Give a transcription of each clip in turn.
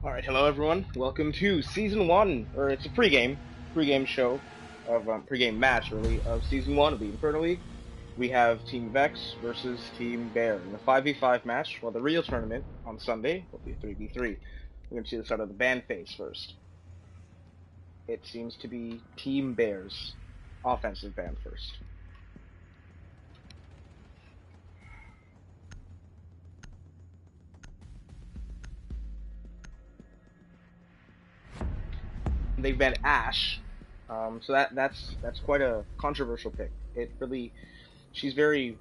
Alright, hello everyone. Welcome to Season 1, or it's a pregame show, pregame match, really, of Season 1 of the Inferno League. We have Team Vex versus Team Bear in a 5v5 match, while the real tournament on Sunday will be a 3v3. We're going to see the start of the ban phase first. It seems to be Team Bear's offensive ban first. They've banned Ashe, so that's quite a controversial pick. She's very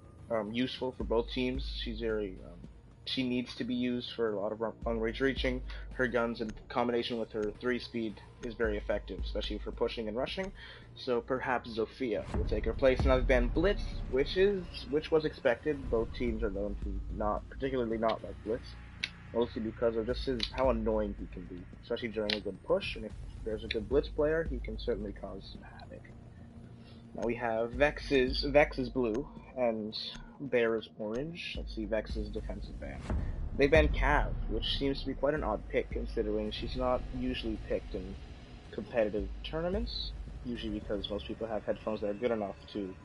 useful for both teams. She needs to be used for a lot of long-range reaching. Her guns in combination with her 3-speed is very effective, especially for pushing and rushing. So perhaps Zofia will take her place. Now they've banned Blitz, which was expected. Both teams are known to particularly not like Blitz, mostly because of just how annoying he can be, especially during a good push. And if there's a good Blitz player, he can certainly cause some havoc. Now we have Vex is blue, and Bear is orange. Let's see Vex's defensive ban. They banned Cav, which seems to be quite an odd pick, considering she's not usually picked in competitive tournaments, usually because most people have headphones that are good enough to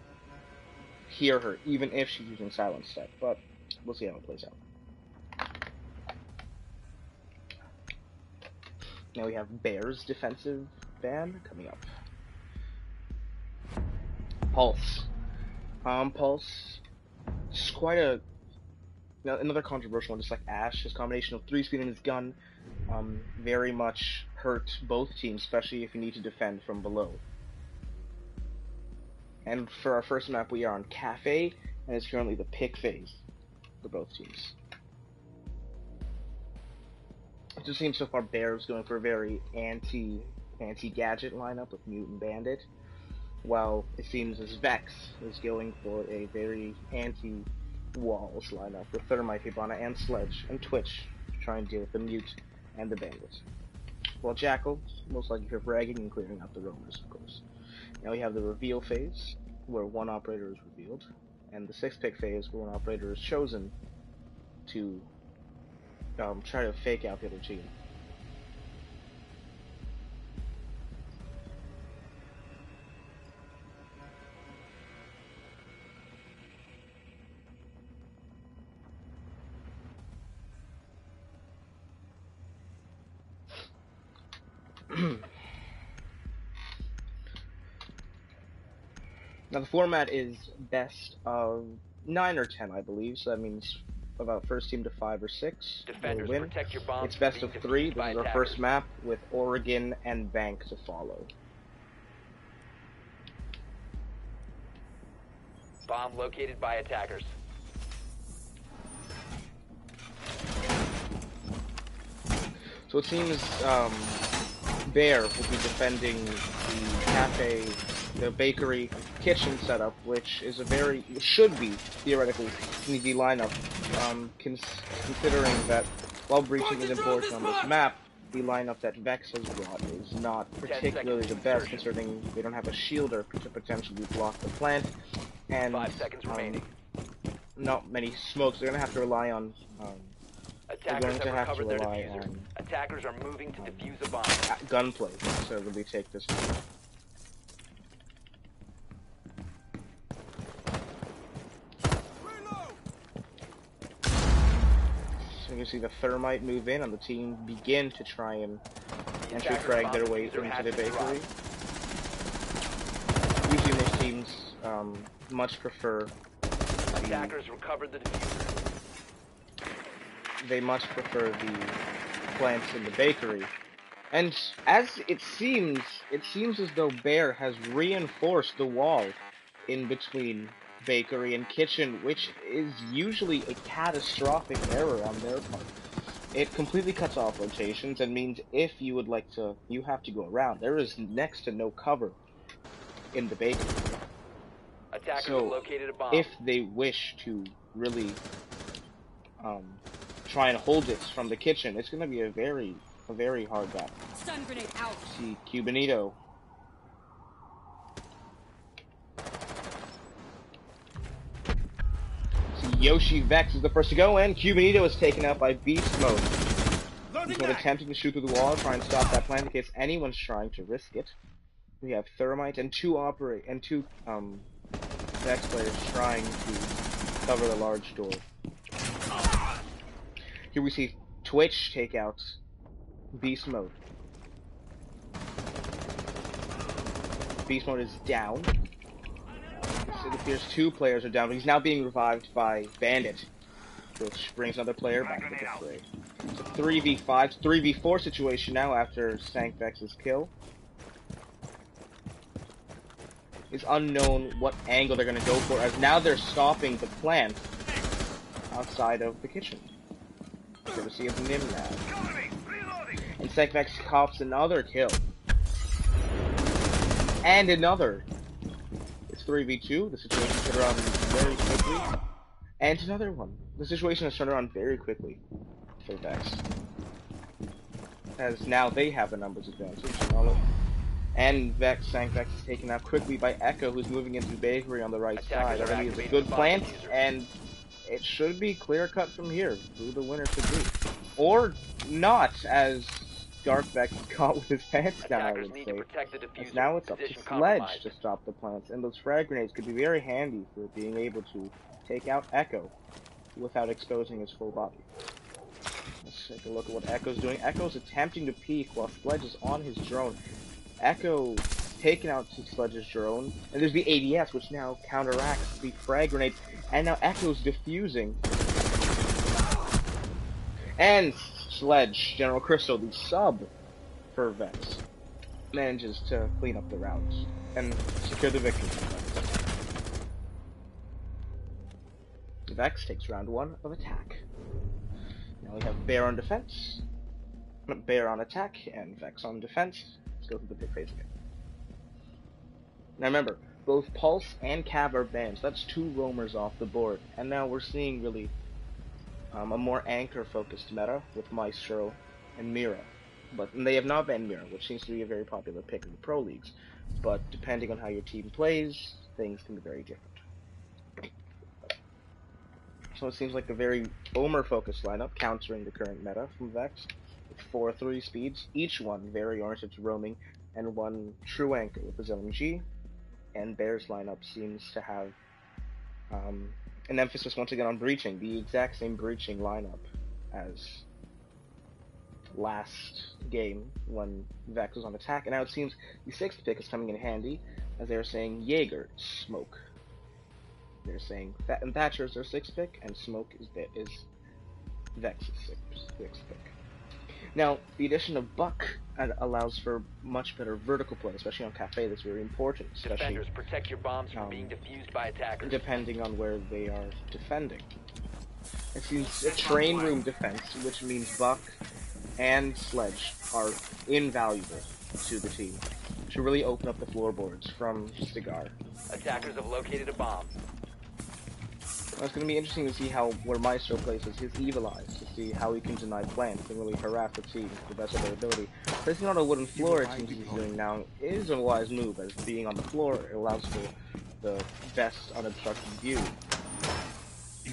hear her, even if she's using silence tech, but we'll see how it plays out. Now we have Bear's defensive ban coming up. Pulse. Pulse is quite another controversial one, just like Ashe. His combination of 3-speed and his gun very much hurt both teams, especially if you need to defend from below. And for our first map, we are on Cafe, and it's currently the pick phase for both teams. It just seems so far Bear's going for a very anti-gadget lineup with Mutant Bandit, while it seems as Vex is going for a very anti-walls lineup with Thermite, Hibana, and Sledge, and Twitch to try and deal with the Mute and the Bandit. While Jackal, most likely for fragging and clearing out the roamers, of course. Now we have the reveal phase, where one operator is revealed, and the 6th pick phase, where one operator is chosen to try to fake out the other team. Now the format is best of 9 or 10, I believe, so that means about first team to 5 or 6 will win. Protect your bombs. It's best of 3. This is our first map with Oregon and Bank to follow. Bomb located by attackers. So it seems Bear will be defending the cafe, the bakery, kitchen setup, which is should be theoretically an easy lineup, considering that while breaching is important on this map, the lineup that Vex has brought is not particularly the best, considering they don't have a shielder to potentially block the plant, and 5 seconds remaining. Not many smokes. They're going to have to rely on Attackers have recovered their diffuser. Attackers are moving to defuse a bomb. Gunplay, so really take this one. So you can see the Thermite move in, and the team begin to try and entry frag their way into the bakery. Usually most teams much prefer Attackers recovered the diffuser. They much prefer the plants in the bakery. And as it seems as though Bear has reinforced the wall in between bakery and kitchen, which is usually a catastrophic error on their part. It completely cuts off rotations and means if you would like to, you have to go around. There is next to no cover in the bakery. Attackers so located a bomb. If they wish to really try and hold it from the kitchen, it's going to be a very hard battle. Stun grenade out. See Cubanito. See Yoshi Vex is the first to go, and Cubanito is taken out by Beast Mode. Beastmode attempting to shoot through the wall, try and stop that plan in case anyone's trying to risk it. We have Thermite and two Vex players trying to cover the large door. Here we see Twitch take out Beast Mode. Beast Mode is down. It appears two players are down, but he's now being revived by Bandit, which brings another player back into the fray. It's a 3v5, 3v4 situation now after Sankvex's kill. It's unknown what angle they're going to go for, as now they're stopping the plant outside of the kitchen. Courtesy of Nimnad. And Sankvex cops another kill. And another. It's 3v2. The situation turned around very quickly. And another one. The situation has turned around very quickly for Vex, as now they have a numbers advantage. And Sankvex is taken out quickly by Echo, who's moving into the bakery on the right side. I think it's a good plant, and it should be clear-cut from here who the winner should be. Or not, as Darkvex is caught with his pants down, I would say. As now it's up to Sledge to stop the plants, and those frag grenades could be very handy for being able to take out Echo without exposing his full body. Let's take a look at what Echo's doing. Echo's attempting to peek while Sledge is on his drone. Echo taken out Sledge's drone, and there's the ADS, which now counteracts the frag grenade, and now Echo's defusing. And Sledge, General Crystal, the sub for Vex, manages to clean up the routes and secure the victory. Vex takes round 1 of attack. Now we have Bear on defense, Bear on attack, and Vex on defense. Let's go through the big phase again. Now remember, both Pulse and Cav are banned, so that's 2 roamers off the board. And now we're seeing really a more anchor-focused meta with Maestro and Mira. But they have not banned Mira, which seems to be a very popular pick in the pro leagues. But depending on how your team plays, things can be very different. So it seems like a very Omer-focused lineup, countering the current meta from Vex, with 4 3 speeds, each one very oriented to roaming, and 1 true anchor with his LMG. And Bear's lineup seems to have an emphasis once again on breaching, the exact same breaching lineup as last game when Vex was on attack. And now it seems the 6th pick is coming in handy, as they're saying Jaeger, Smoke. They're saying and Thatcher is their 6th pick, and Smoke is Vex's 6th pick. Now, the addition of Buck allows for much better vertical play, especially on Cafe. That's very important. Defenders, protect your bombs from being defused by attackers. Depending on where they are defending. It seems a train room defense, which means Buck and Sledge are invaluable to the team to really open up the floorboards from Cigar. Attackers have located a bomb. It's going to be interesting to see where Maestro places his Evil Eyes, to see how he can deny plants and really harass the team to the best of their ability. Placing on a wooden floor, it seems he's doing now, is a wise move, as being on the floor, it allows for the best unobstructed view.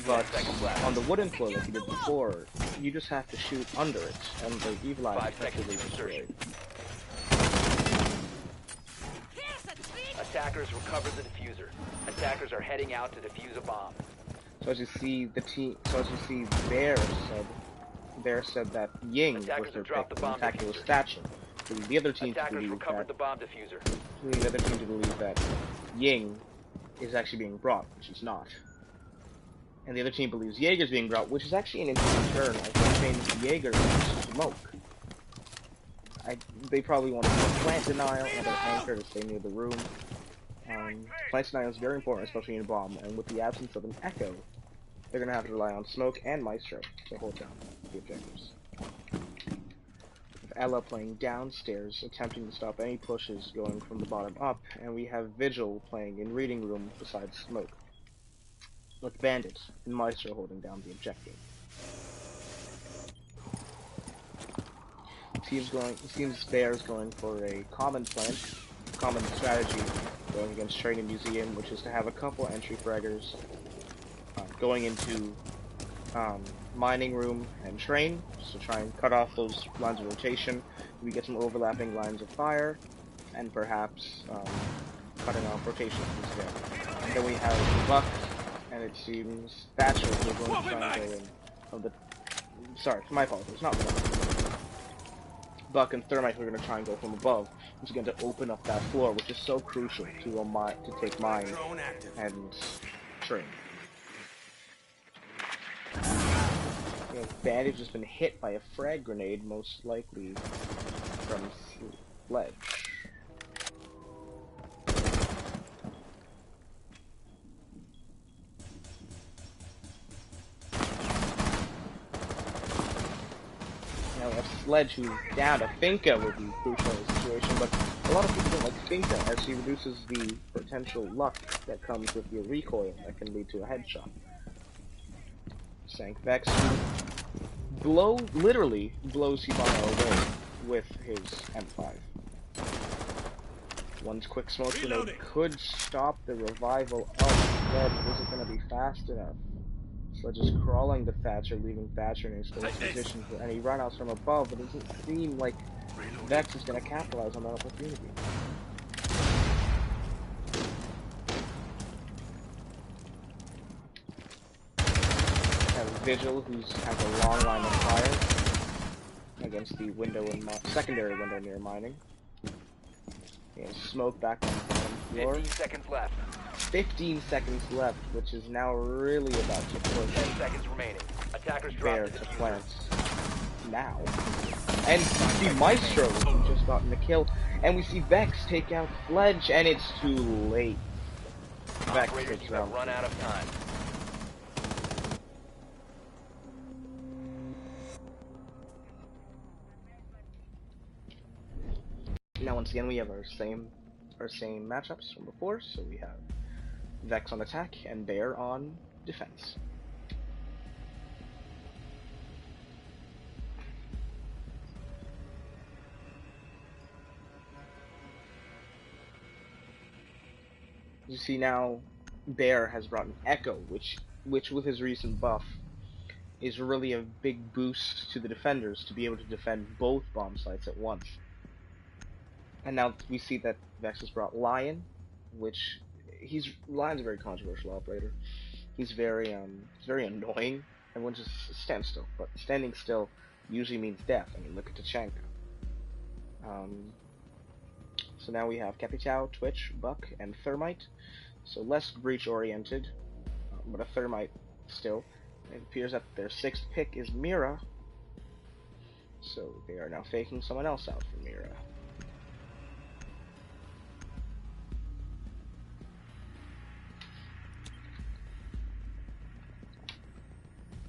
But on the wooden floor, like he did before, you just have to shoot under it, and the Evil Eyes effectively destroyed. Attackers recover the diffuser. Attackers are heading out to defuse a bomb. So as you see, Bear said that Ying was their pick. In fact, it was Thatcher. The other team to believe that the bomb diffuser. The other team to believe that Ying is actually being brought, which he's not. And the other team believes Jaeger's being brought, which is actually an interesting turn. I think saying Jaeger is Smoke. They probably want to do plant denial and their anchor to stay near the room. Plant denial is very important, especially in a bomb, and with the absence of an Echo, they're going to have to rely on Smoke and Maestro to hold down the objectives. With Ella playing downstairs, attempting to stop any pushes going from the bottom up, and we have Vigil playing in reading room beside Smoke, with Bandit and Maestro holding down the objective. It seems Bear's going for a common strategy, going against Training Museum, which is to have a couple entry fraggers going into mining room and train, so try and cut off those lines of rotation. We get some overlapping lines of fire, and perhaps cutting off rotation once again. And then we have Buck, and it seems Thatcher is going to try and go in. Sorry, my apologies, not Buck. Buck and Thermite are going to try and go from above, which is going to open up that floor, which is so crucial to take mine and train. Bandage has been hit by a frag grenade, most likely from Sledge. Now we have Sledge, who's down. A Finka would be crucial in this situation, but a lot of people don't like Finka, as he reduces the potential luck that comes with your recoil that can lead to a headshot. Sank Vex, who literally blows Hibana away with his M5. One's quick smoke grenade could stop the revival of Sledge. Is it going to be fast enough? Sledge is crawling to Thatcher, leaving Thatcher in his position for any runouts from above. It doesn't seem like Vex is going to capitalize on that opportunity. Vigil, who has a long line of fire against the window and secondary window near mining. And smoke back on the floor. 15 seconds left. 15 seconds left, which is now really about to push. 10 seconds remaining. Attackers Bear drop to plant now. And we see Maestro, who just gotten the kill. And we see Vex take out Sledge, and it's too late. Vex takes out. Run out of time. Now once again we have our same matchups from before, so we have Vex on attack and Bear on defense. You see now Bear has brought an Echo, which with his recent buff is really a big boost to the defenders to be able to defend both bomb sites at once. And now we see that Vex has brought Lion, which Lion's a very controversial operator. He's very annoying. Everyone just stands still, but standing still usually means death. I mean, look at Tachanka. So now we have Capitao, Twitch, Buck, and Thermite. So less breach oriented, but a Thermite still. It appears that their sixth pick is Mira. So they are now faking someone else out for Mira.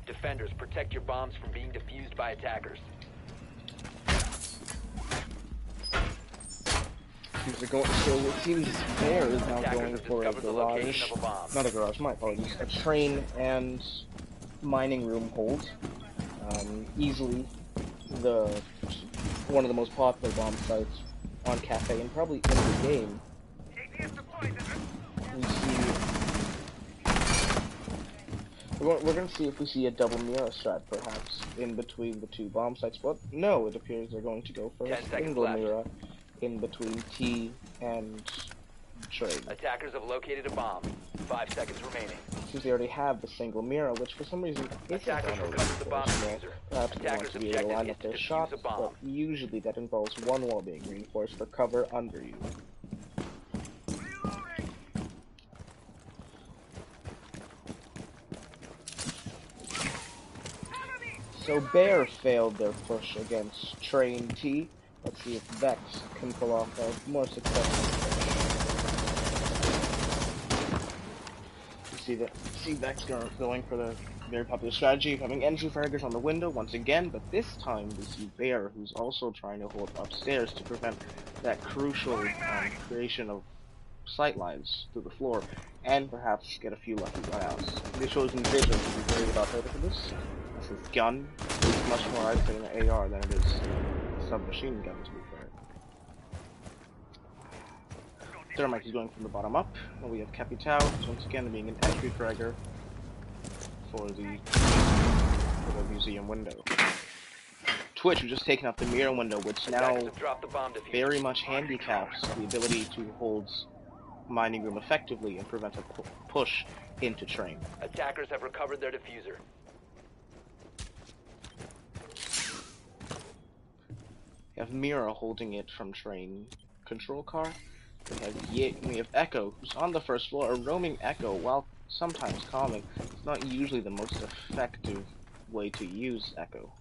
Defenders, protect your bombs from being defused by attackers. So it seems Bear is now going for a garage, not a garage, my apologies, a train and mining room hold. Easily one of the most popular bomb sites on Cafe and probably in the game. We're going to see if we see a double Mira strat, perhaps, in between the two bomb sites. But no, it appears they're going to go for a single Mira in between T and Trade. Attackers have located a bomb. 5 seconds remaining. Since they already have the single Mira, which for some reason isn't on a perhaps they want to be able to line up their shots, but usually that involves one wall being reinforced for cover under you. So Bear failed their push against Train T. Let's see if Vex can pull off a more successful push. You see Vex going for the very popular strategy of having energy fraggers on the window once again, but this time we see Bear, who's also trying to hold upstairs to prevent that crucial creation of sightlines through the floor, and perhaps get a few lucky runouts. This shows me Vigil to be worried about later for this. His gun is much more accurate in an AR than it is a submachine gun, to be fair. Thermite is going from the bottom up, and we have Capitao, once again being an entry fragger for the for the museum window. Twitch was just taking out the mirror window, which now very much handicaps the ability to hold mining room effectively and prevent a push into train. Attackers have recovered their diffuser. We have Mira holding it from train control car. We have Echo, who's on the first floor. A roaming Echo, while sometimes calming, it's not usually the most effective way to use Echo.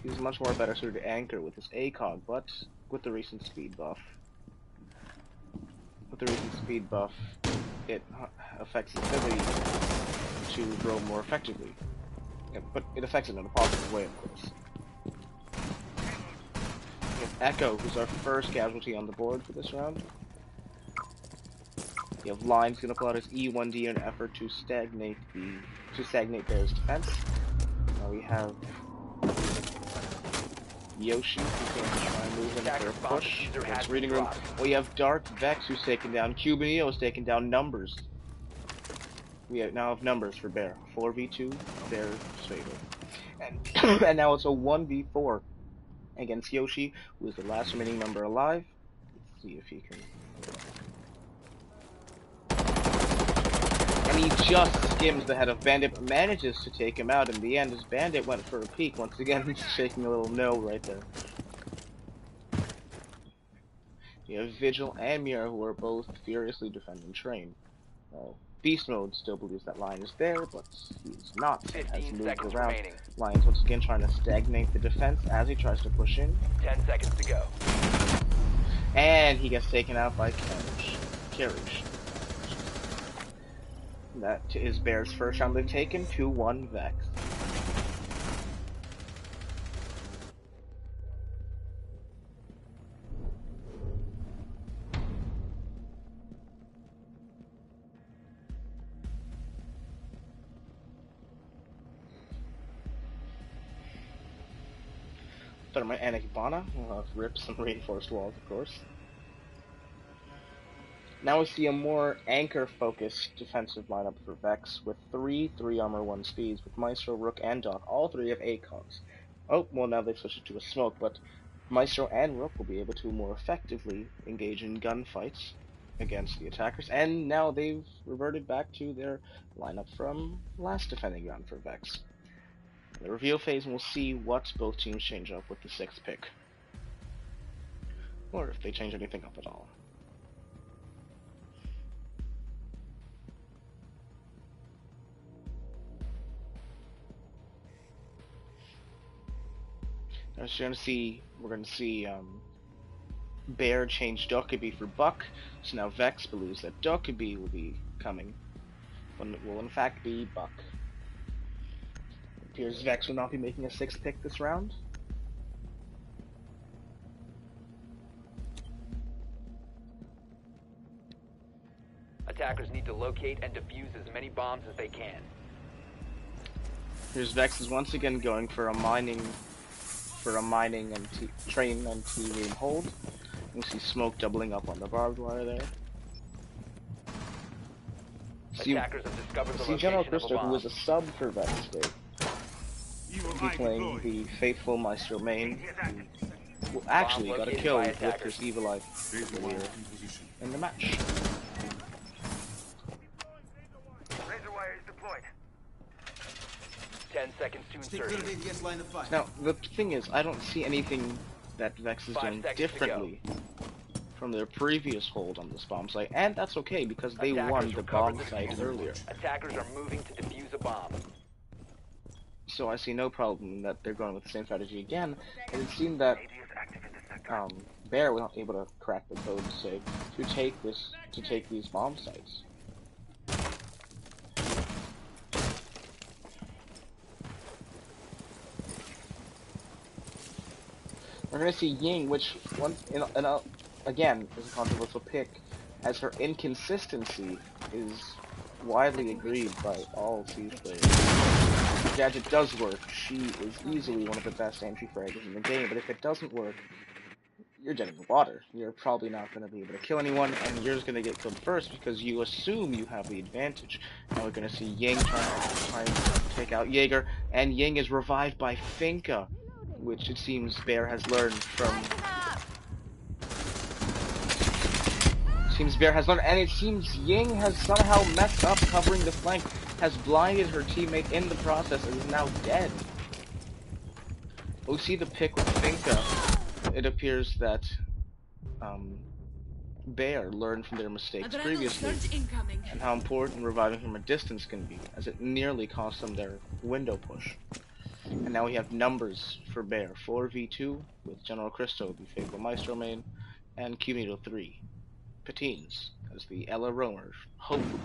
He's much more better suited to Anchor with his ACOG, but with the recent speed buff. It affects his ability to roam more effectively. Yeah, but it affects it in a positive way, of course. We have Echo, who's our first casualty on the board for this round. You have Line's gonna pull out his E1D in an effort to stagnate Bear's defense. Now we have Yoshi, who's going to try and move in for a push against Reading Room. We have Dark Vex, who's taken down. Cubanio is taken down. Numbers. We now have numbers for Bear. 4v2, Bear stable. And now it's a 1v4 against Yoshi, who is the last remaining member alive. Let's see if he can... And he just skims the head of Bandit, but manages to take him out in the end as Bandit went for a peek. Once again, he's shaking a little no right there. You have Vigil and Mira, who are both furiously defending train. Beast Mode still believes that Lion is there, but he's not. As he moves around, remaining. Lion's once again trying to stagnate the defense as he tries to push in. 10 seconds to go. And he gets taken out by Carriage. That is Bear's first round they've taken, 2-1 Vex. Thermite and Ikebana will have rips and reinforced walls, of course. Now we see a more anchor-focused defensive lineup for Vex with 3 armor 1 speeds with Maestro, Rook, and Doc. All 3 have ACOGs. Oh, well now they've switched it to a smoke, but Maestro and Rook will be able to more effectively engage in gunfights against the attackers. And now they've reverted back to their lineup from last defending round for Vex. In the reveal phase, we'll see what both teams change up with the 6th pick. Or if they change anything up at all. We're gonna see Bear change Dokkaebi for Buck, so now Vex believes that Dokkaebi will be coming, when it will in fact be Buck. It appears Vex will not be making a 6th pick this round. Attackers need to locate and defuse as many bombs as they can. Here's Vex is once again going for a mining and train and T-room hold. You see smoke doubling up on the barbed wire there. See General Cristo, who is a sub for Vex today. He'll be playing the faithful Maestro main, who actually got a kill with his Evil Eye earlier in the match. 10 seconds to insert. Now, the thing is, I don't see anything that Vex is doing differently from their previous hold on this bomb site, and that's okay because they won the bomb site earlier. Attackers are moving to defuse a bomb. So I see no problem that they're going with the same strategy again, and it seemed that Bear was not able to crack the code to take these bomb sites. We're going to see Ying, which, again, is a controversial pick, as her inconsistency is widely agreed by all Siege players. The gadget does work. She is easily one of the best entry fraggers in the game, but if it doesn't work, you're dead in the water. You're probably not going to be able to kill anyone, and you're just going to get killed first because you assume you have the advantage. Now we're going to see Ying trying to take out Jaeger, and Ying is revived by Finka, which it seems Bear has learned from. And it seems Ying has somehow messed up covering the flank, has blinded her teammate in the process, and is now dead. We see the pick with Finka. It appears that Bear learned from their mistakes previously, and how important reviving from a distance can be, as it nearly cost them their window push. And now we have numbers for Bear: 4v2 with General Cristo, the faithful Maestro main, and Cumito 3. Patines as the Ella roamers, hopefully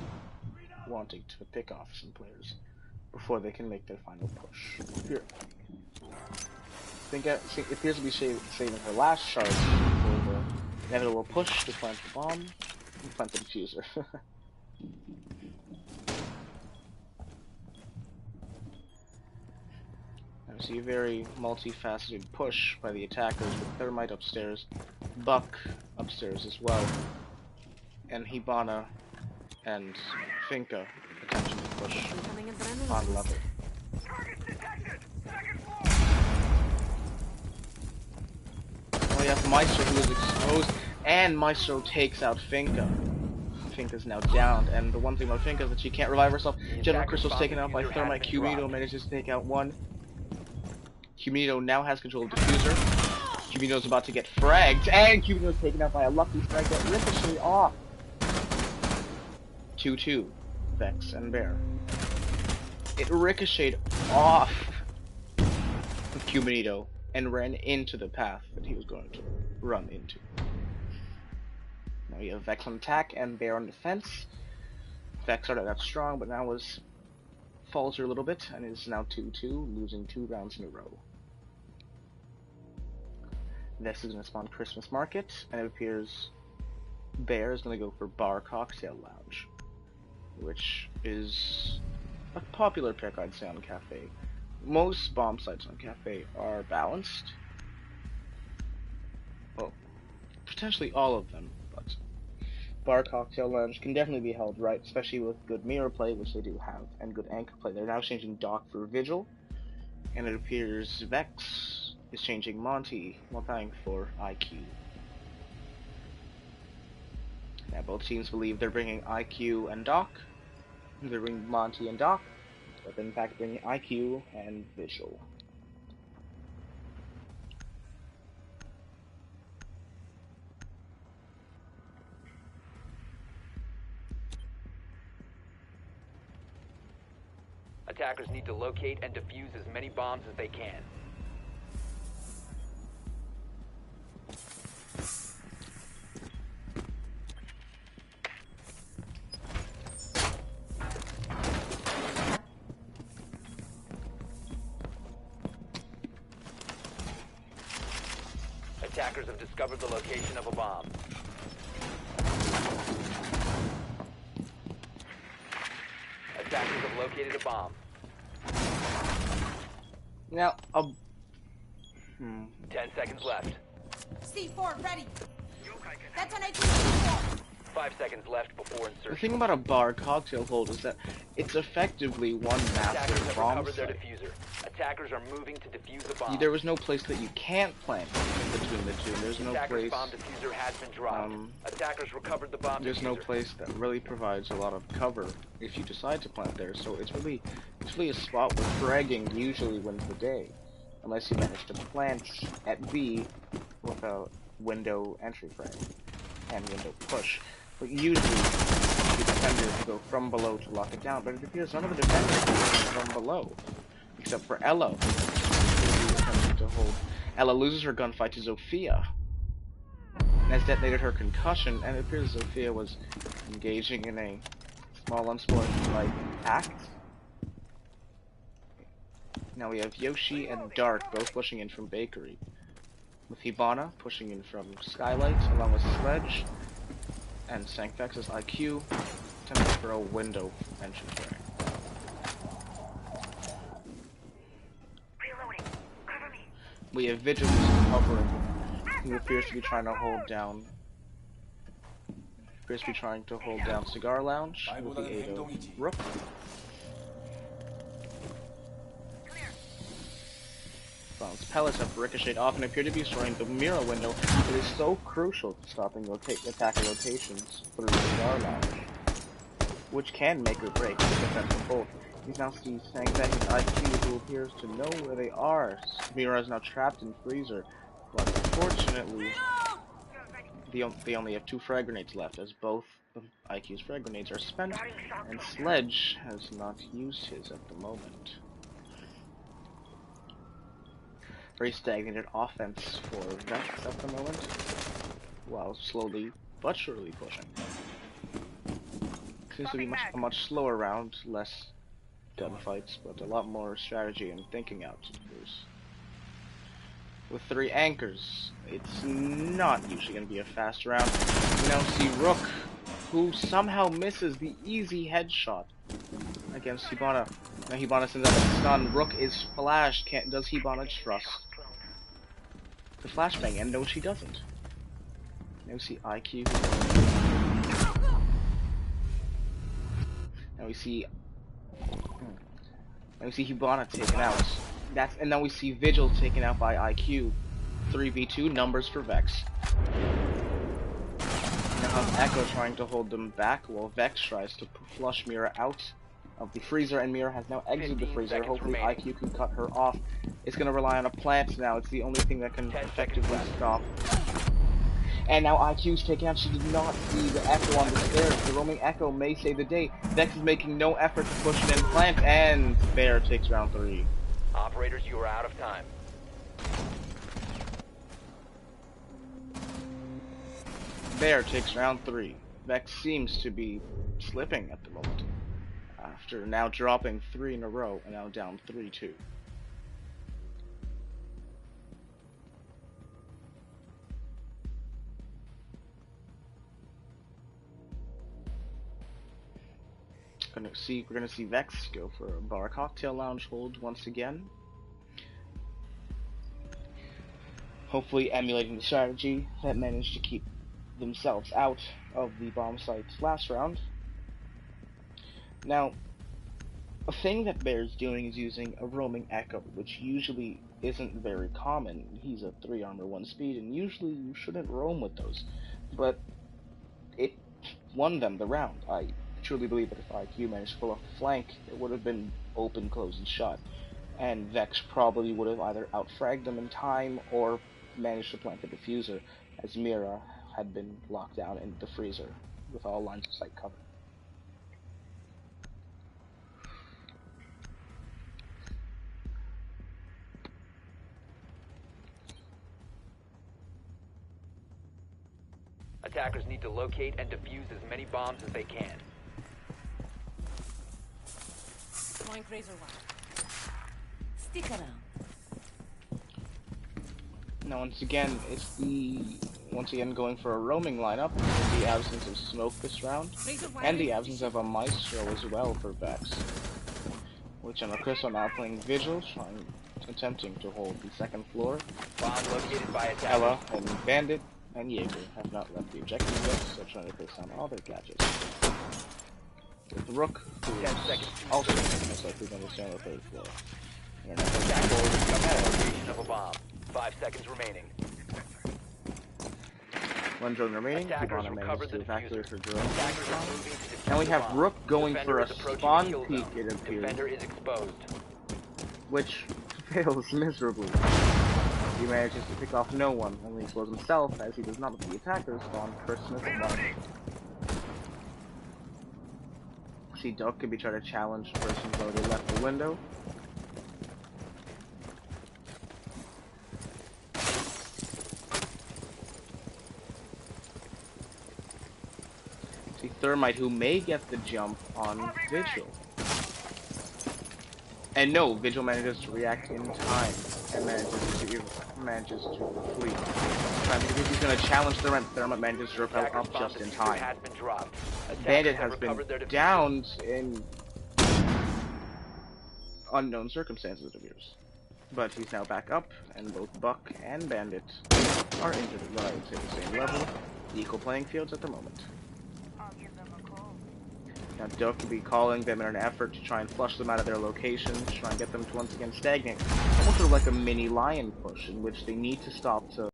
wanting to pick off some players before they can make their final push. Here, Finka appears to be saving her last charge for the inevitable push to plant the bomb and plant the diffuser. I see a very multifaceted push by the attackers with Thermite upstairs, Buck upstairs as well, and Hibana and Finka attempting to push on level. We have Maestro who is exposed, and Maestro takes out Finka. Finka's now downed, and the one thing about Finka is that she can't revive herself. General Crystal's taken out by Thermite. Cumito manages to take out one. Cumito now has control of Diffuser. Cumito's about to get fragged, and Cumito's taken out by a lucky frag that ricocheted off. 2-2, Vex and Bear. It ricocheted off of Cumito and ran into the path that he was going to run into. Now you have Vex on attack and Bear on defense. Vex started out strong, but now faltered a little bit and is now 2-2, losing 2 rounds in a row. Next is going to spawn Christmas Market, and it appears Bear is going to go for Bar Cocktail Lounge, which is a popular pick, I'd say, on Cafe. Most bomb sites on Cafe are balanced. Well, potentially all of them, but Bar Cocktail Lounge can definitely be held right, especially with good mirror play, which they do have, and good anchor play. They're now changing Doc for Vigil, and it appears Vex is changing Monty for IQ. Now both teams believe they're bringing IQ and Doc. They're bringing Monty and Doc, but they're in fact bringing IQ and Vigil. Attackers need to locate and defuse as many bombs as they can. Attackers have discovered the location of a bomb. Attackers have located a bomb. Now, 10 seconds left. C4 ready. Detonate C4. 5 seconds left before insertion. The thing about a Bar Cocktail hold is that it's effectively one massive bomb site. Attackers are moving to defuse the bomb. There was no place that you can't plant between the two. There's no place. Bomb diffuser has been dropped. Attackers recovered the bomb. There's no place that really provides a lot of cover if you decide to plant there. So it's really a spot where fragging usually wins the day, unless you manage to plant at B with a window entry frag and window push. But usually the defenders go from below to lock it down. But it appears none of the defenders go from below, except for Ella, to hold. Ella loses her gunfight to Zofia, and has detonated her concussion, and it appears Zofia was engaging in a small unsportsmanlike act. Now we have Yoshi and Dark both pushing in from Bakery, with Hibana pushing in from Skylight, along with Sledge, and Sankvex's IQ, attempting for a window entry frag. We have Vigilance covering He appears to be trying to hold down. Cigar Lounge with the aid of Rook. Bounce pellets have ricocheted off and appear to be destroying the mirror window. It is so crucial to stopping attacker rotations through Cigar Lounge, which can make or break the defensive hold. He's now sees saying that his IQ, who appears to know where they are. Mira is now trapped in freezer, but unfortunately, they only have 2 frag grenades left, as both of IQ's frag grenades are spent, and Sledge has not used his at the moment. Very stagnated offense for Vex at the moment, while slowly but surely pushing. Seems to be a much slower round, less gunfights, but a lot more strategy and thinking out. With 3 anchors, it's not usually going to be a fast round. We now see Rook, who somehow misses the easy headshot against Hibana. Now Hibana sends out a stun. Rook is flashed. Does Hibana trust the flashbang? And no, she doesn't. Now we see IQ. Now we see Hibana taken out. And now we see Vigil taken out by IQ. 3v2 numbers for Vex. Now have Echo trying to hold them back while Vex tries to flush Mira out of the freezer, and Mira has now exited the freezer. Hopefully IQ can cut her off. It's going to rely on a plant now. It's the only thing that can effectively stop. And now IQ's taken out. She did not see the Echo on the stairs. The roaming Echo may save the day. Vex is making no effort to push it in plant, and Bear takes round 3. Operators, you are out of time. Bear takes round 3. Vex seems to be slipping at the moment, after now dropping 3 in a row and now down 3-2. We're gonna see Vex go for a bar cocktail lounge hold once again. Hopefully emulating the strategy that managed to keep themselves out of the bomb sites last round. Now, a thing that Bear's doing is using a roaming Echo, which usually isn't very common. He's a 3 armor 1 speed, and usually you shouldn't roam with those. But it won them the round. I truly believe that if IQ managed to pull off the flank, it would have been open, close, and shut. And Vex probably would have either outfragged them in time or managed to plant the diffuser, as Mira had been locked down in the freezer with all lines of sight covered. Attackers need to locate and defuse as many bombs as they can. Stick around. Now once again going for a roaming lineup in the absence of smoke this round, and the absence of a maestro as well for Vex. Which on Crystal now playing Vigil, attempting to hold the second floor. Bomb located by attackers. Ella and Bandit and Jaeger have not left the objective yet, so trying to place down all their gadgets. With Rook, who is also most likely going to stay on the 3rd floor. Location of a bomb. 5 seconds remaining. 1 drone remaining. Attackers Hibana recovered manages to the evacuate diffuser. her drone. Attackers are moving to defuse Now we the have bomb. Rook going Defender for a is approaching spawn the kill peek, zone. it appears, Defender is exposed. which fails miserably. He manages to pick off no one, only explodes himself, as he does not let the attackers spawn Christmas above. See, Duck could be trying to challenge the person who's already left the window. See Thermite, who may get the jump on Vigil. And no, Vigil manages to react in time and manages to flee. Because he's going to challenge Thermite. Thermite manages to repel up just in time. Bandit has been downed in unknown circumstances, it appears. But he's now back up, and both Buck and Bandit are into the, I would say, the same level, the equal playing fields at the moment. Now Duck will be calling them in an effort to try and flush them out of their locations, try and get them to once again stagnate. Almost sort of like a mini lion push, in which they need to stop to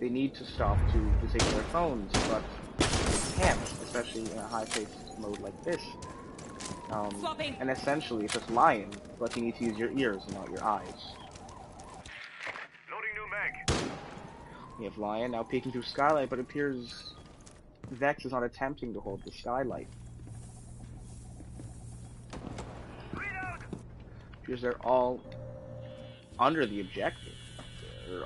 disable their phones, but they can't, especially in a high-paced mode like this. And essentially, it's just lion, but you need to use your ears and not your eyes. Loading new mag. We have Lion now peeking through skylight, but it appears Vex is not attempting to hold the skylight. Because they're all under the objective. They're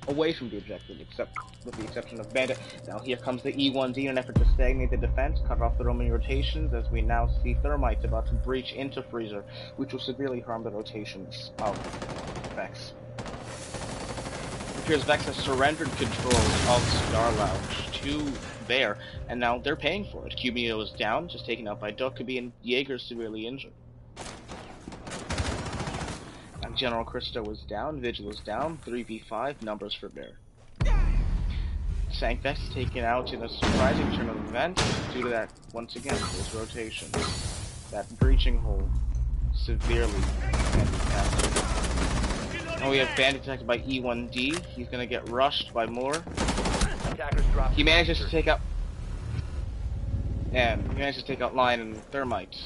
away from the objective, except with the exception of Bandit. Now here comes the E1D in an effort to stagnate the defense, cut off the roaming rotations, as we now see Thermite about to breach into Freezer, which will severely harm the rotations of Vex. It appears Vex has surrendered control of Star Lounge to Bear, and now they're paying for it. Cubio is down, just taken out by Duckaby, and Jaeger's severely injured. General Christo was down, Vigil is down, 3v5, numbers for Bear. Sank Vex taken out in a surprising turn of events due to that, once again, those rotations. That breaching hole severely handicapped. And we have Bandit detected by E1D, he's gonna get rushed by more. He manages to take out... And he manages to take out Lion and Thermite.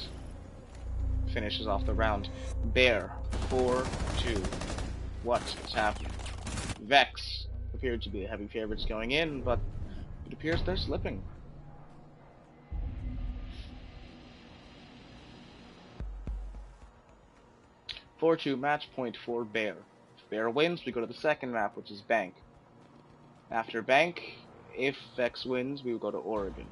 Finishes off the round. Bear, 4-2. What is happening? Vex appeared to be the heavy favorites going in, but it appears they're slipping. Match point for Bear. If Bear wins, we go to the second map, which is Bank. After Bank, if Vex wins, we will go to Oregon.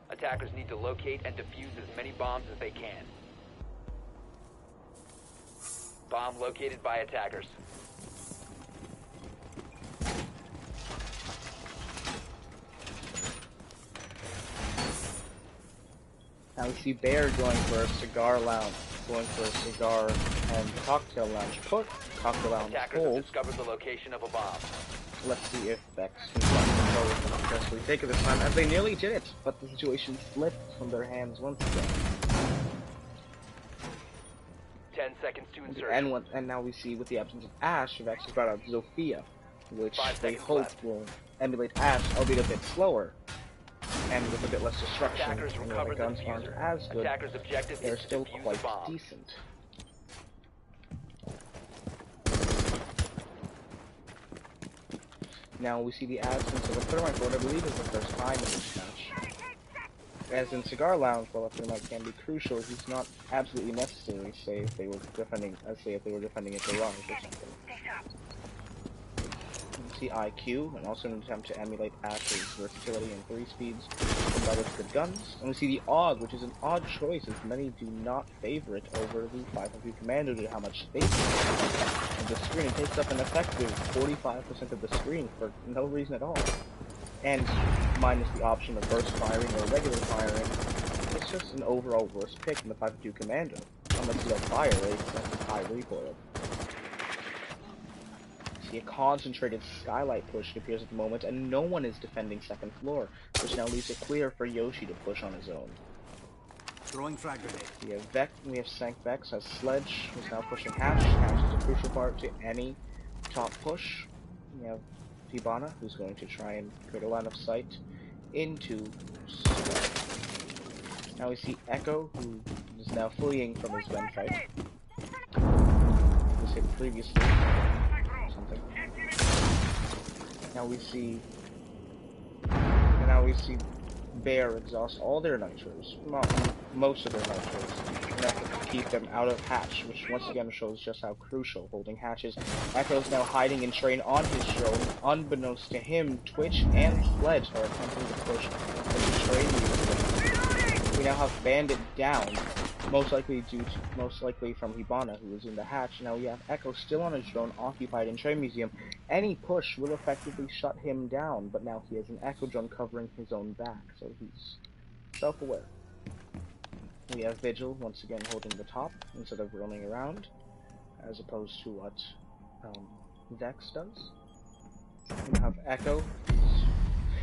Attackers need to locate and defuse as many bombs as they can. Bomb located by attackers. Now we see Bear going for a cigar lounge, going for a cigar and cocktail lounge. Put cocktail lounge Attackers hold. have discovered the location of a bomb. Let's see if Vex can successfully take it this time, as they nearly did it, but the situation slipped from their hands once again. 10 seconds to insert. And now we see, with the absence of Ash, Vex has brought out Zofia, which they hope left. will emulate Ash, albeit a bit slower, and with a bit less destruction. Attackers And recover the the guns aren't diffuser. as good. Attackers' objective They're is to still defuse quite the bomb. decent. Now we see the absence of a Thermite, what I believe is the first time in this match. As in Cigar Lounge, while a Thermite can be crucial, he's not absolutely necessary, say if they were defending a garage or something. See IQ, and also an attempt to emulate Ash's versatility and 3 speeds combined with good guns. And we see the AUG, which is an odd choice, as many do not favor it over the 500 Commando due to how much space of the screen. It takes up an effective 45% of the screen for no reason at all. And minus the option of burst firing or regular firing, it's just an overall worse pick than the 502 Commando, unless you have fire rate and high recoil. See a concentrated skylight push, it appears at the moment, and no one is defending second floor, which now leaves it clear for Yoshi to push on his own. Throwing frag grenade. We have Sank Vex as Sledge, who's now pushing Hatch. Hatch is a crucial part to any top push. We have Hibana, who's going to try and create a line of sight into Sledge. Now we see Echo, who is now fleeing from his gunfight. We said previously something. Now we see Bear exhaust all their nitros, most of their nitros, in effort to keep them out of Hatch, which once again shows just how crucial holding Hatch is. Echo's now hiding in train on his drone. Unbeknownst to him, Twitch and Sledge are attempting to push the train museum. We now have Bandit down, most likely from Hibana, who is in the Hatch. Now we have Echo still on his drone, occupied in train museum. Any push will effectively shut him down, but now he has an Echo drone covering his own back, so he's self-aware. We have Vigil once again holding the top instead of roaming around, as opposed to what Vex does. We have Echo.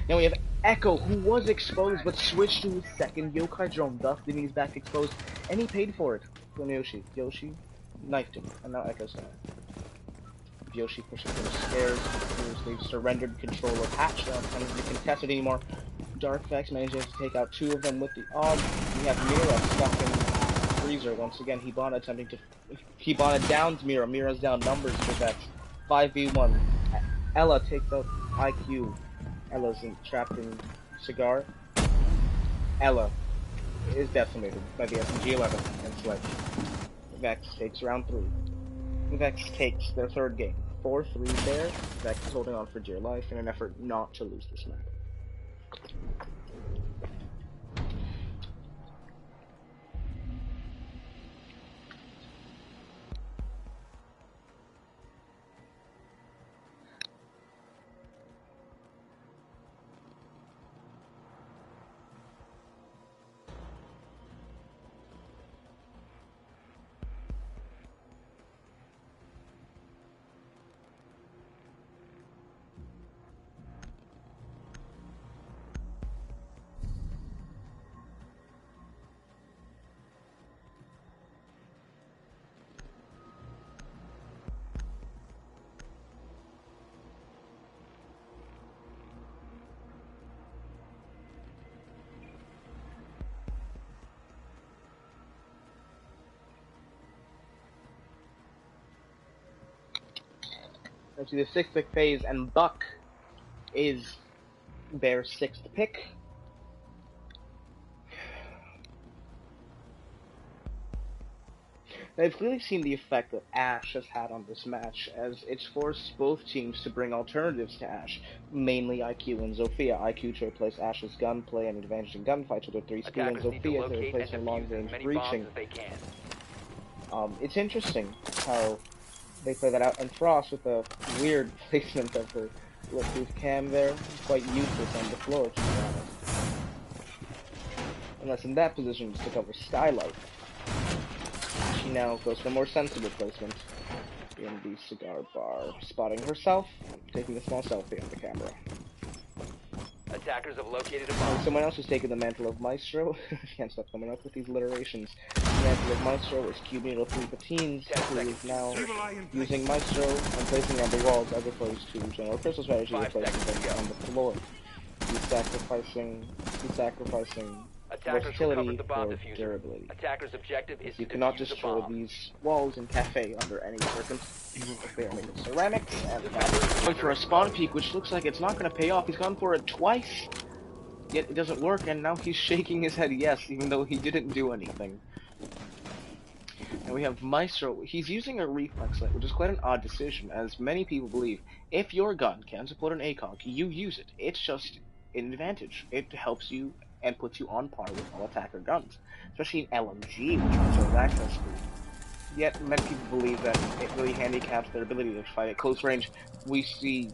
Now we have Echo, who was exposed but switched to his second Yokai drone, thus leaving his back exposed, and he paid for it from Yoshi. Yoshi knifed him, and now Echo's down. Yoshi pushes through the stairs, they've surrendered control of Hatch, now it's not to be contested anymore. Dark Vex manages to take out 2 of them with the AUG. We have Mira stuck in Freezer once again. Hibana downs Mira. Mira's down numbers for Vex. 5v1. Ella takes out IQ. Ella's trapped in Cigar. Ella is decimated by the SMG-11 and Sledge. Vex takes round 3. Vex takes their 3rd game. 4-3 there. Vex is holding on for dear life in an effort not to lose this map. Into the 6th pick phase, and Buck is their 6th pick. Now, I've clearly seen the effect that Ashe has had on this match, as it's forced both teams to bring alternatives to Ashe, mainly IQ and Zofia. IQ to replace Ashe's gunplay and advantage in gunfights with her 3 speed, and Zofia to replace her long-range breaching. It's interesting how they play that out, and Frost with a weird placement of her bulletproof cam there, quite useless on the floor, to be honest. Unless in that position just to cover Skylight. She now goes for a more sensible placement in the cigar bar, spotting herself, taking a small selfie on the camera. Attackers have located a bomb. Someone else has taken the mantle of Maestro. Can't stop coming up with these alliterations. The mantle of Maestro is Cube Needle 3 Patines, who is now using Maestro and placing on the walls as opposed to General Crystal strategy of placing them on the floor. He's sacrificing versatility for durability. Attacker's objective is you cannot destroy these walls in Cafe under any circumstance, even if they are made of ceramics, and going for a spawn peek, which looks like it's not going to pay off. He's gone for it twice, yet it doesn't work, and now he's shaking his head yes, even though he didn't do anything. And we have Maestro. He's using a reflex light, which is quite an odd decision, as many people believe if your gun can support an ACOG, you use it. It's just an advantage. It helps you and puts you on par with all attacker guns, especially in LMG, which offers access speed. Yet many people believe that it really handicaps their ability to fight at close range. We see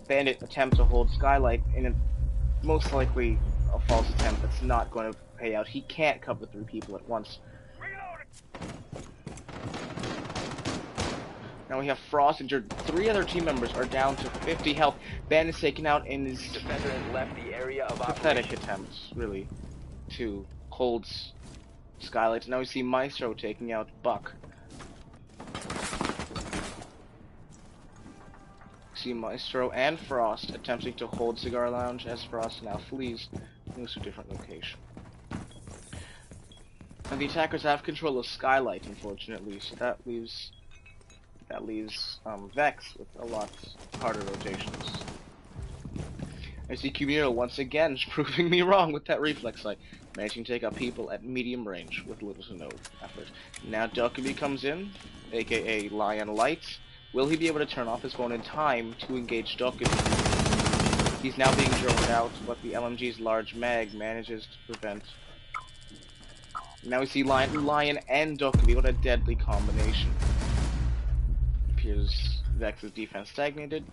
Bandit attempt to hold Skylight in a most likely a false attempt that's not going to pay out. He can't cover 3 people at once. Now we have Frost injured. 3 other team members are down to 50 health. Bandit's taken out in his defender has left the area of pathetic attempts, really, to hold Skylight. Now we see Maestro taking out Buck. See Maestro and Frost attempting to hold Cigar Lounge as Frost now flees, moves to a different location. And the attackers have control of Skylight, unfortunately, so that leaves Vex with a lot harder rotations. I see Cumulо once again proving me wrong with that reflex sight, managing to take out people at medium range with little to no effort. Now Dokkaebi comes in, aka Lion Light. Will he be able to turn off his phone in time to engage Dokkaebi? He's now being droned out, but the LMG's large mag manages to prevent. Now we see Lion and Dokkaebi. What a deadly combination. Appears Vex's defense stagnated.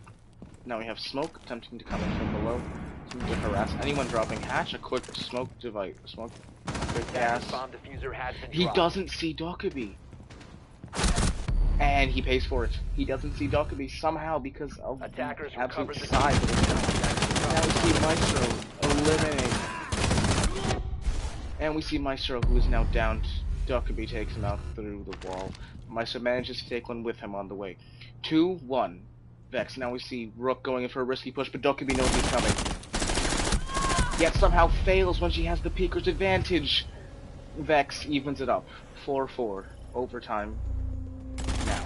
Now we have Smoke attempting to come in from below, attempting to harass anyone dropping hatch. A quick smoke device, quick gas. He doesn't see Dokkaebi, and he pays for it. He doesn't see Dokkaebi somehow because of the absolute size of his gun. Now we see Maestro eliminate, and we see Maestro, who is now downed. Dokkaebi takes him out through the wall. Maestro manages to take one with him on the way. 2-1. Vex. Now we see Rook going in for a risky push, but Dokkaebi knows he's coming. Yet somehow fails when she has the peeker's advantage. Vex evens it up. 4-4. Overtime. Now.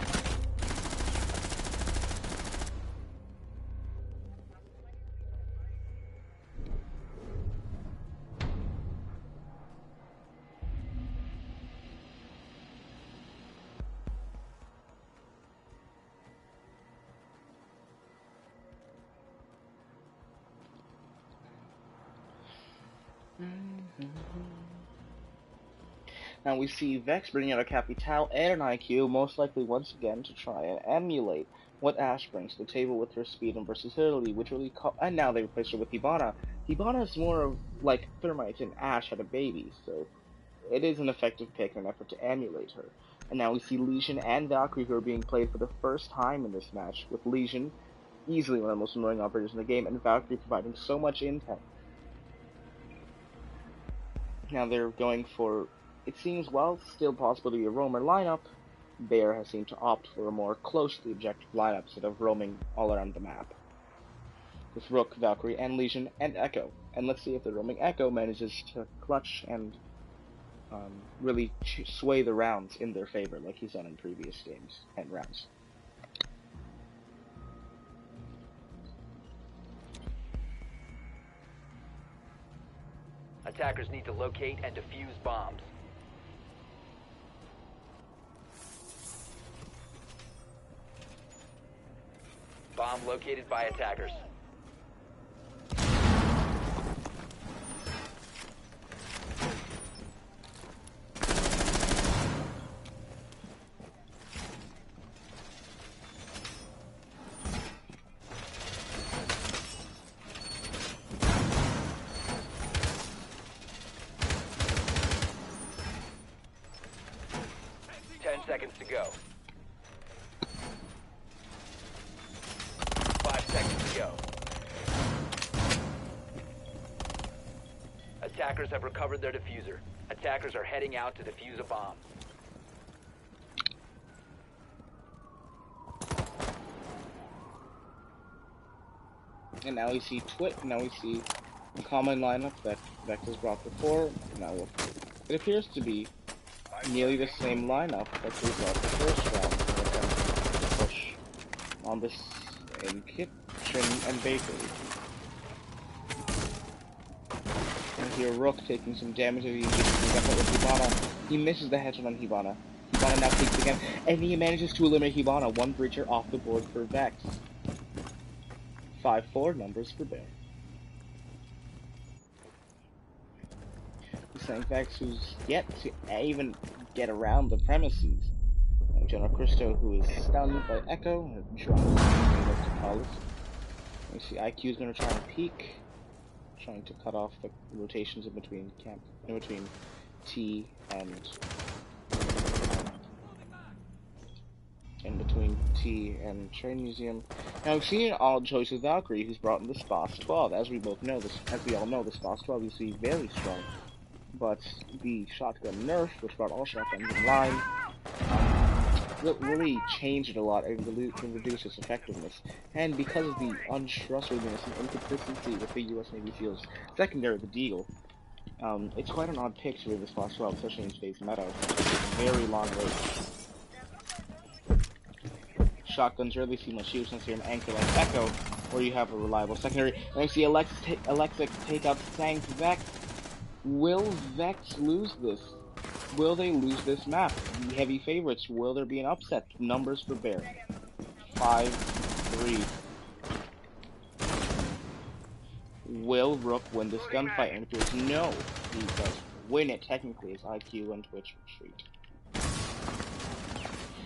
Now we see Vex bringing out a Capital and an IQ, most likely once again to try and emulate what Ash brings to the table with her speed and versatility, which really and now they replaced her with Hibana. Hibana is more of like Thermite and Ash had a baby, so it is an effective pick in an effort to emulate her. And now we see Lesion and Valkyrie, who are being played for the first time in this match, with Lesion easily one of the most annoying operators in the game, and Valkyrie providing so much intel. Now they're going for, it seems, well, still possible to be a roamer lineup. Bear has seemed to opt for a more closely objective lineup instead of roaming all around the map. With Rook, Valkyrie, and Lesion, and Echo. And let's see if the roaming Echo manages to clutch and really sway the rounds in their favor like he's done in previous games and rounds. Attackers need to locate and defuse bombs. Bomb located by attackers. Seconds to go. 5 seconds to go. Attackers have recovered their diffuser. Attackers are heading out to defuse a bomb. And now we see now we see a common lineup that Vex has brought before. Now it appears to be nearly the same lineup that we saw the first round. We're push on this in kitchen and bakery. And here Rook taking some damage as he engages with Hibana. He misses the headshot on Hibana. Hibana now peeks again, and he manages to eliminate Hibana. One breacher off the board for Vex. 5-4 numbers for Bear. Saying Vex, who's yet to even get around the premises. General Cristo, who is stunned by Echo, and trying to call it. We see IQ is going to try and peek, trying to cut off the rotations in between T and Train Museum. Now we've seen an odd choice of Valkyrie, who's brought in the Spas 12. As we all know, the Spas 12 used to be very strong. but the shotgun nerf, which brought all shotguns in line, really changed it a lot and reduced its effectiveness. And because of the untrustworthiness and inconsistency with the U.S. Navy SEALs secondary, the Deagle, it's quite an odd pick to read this class 12, especially in today's meta. Very long range. Shotguns rarely see much use unless you're an anchor like Echo, or you have a reliable secondary. And I see Alexa take out Sank Vex. Will Vex lose this? Will they lose this map? The heavy favorites. Will there be an upset? Numbers for Bear. 5-3. Will Rook win this gunfight? And if there's no, he does win it technically as IQ and Twitch retreat.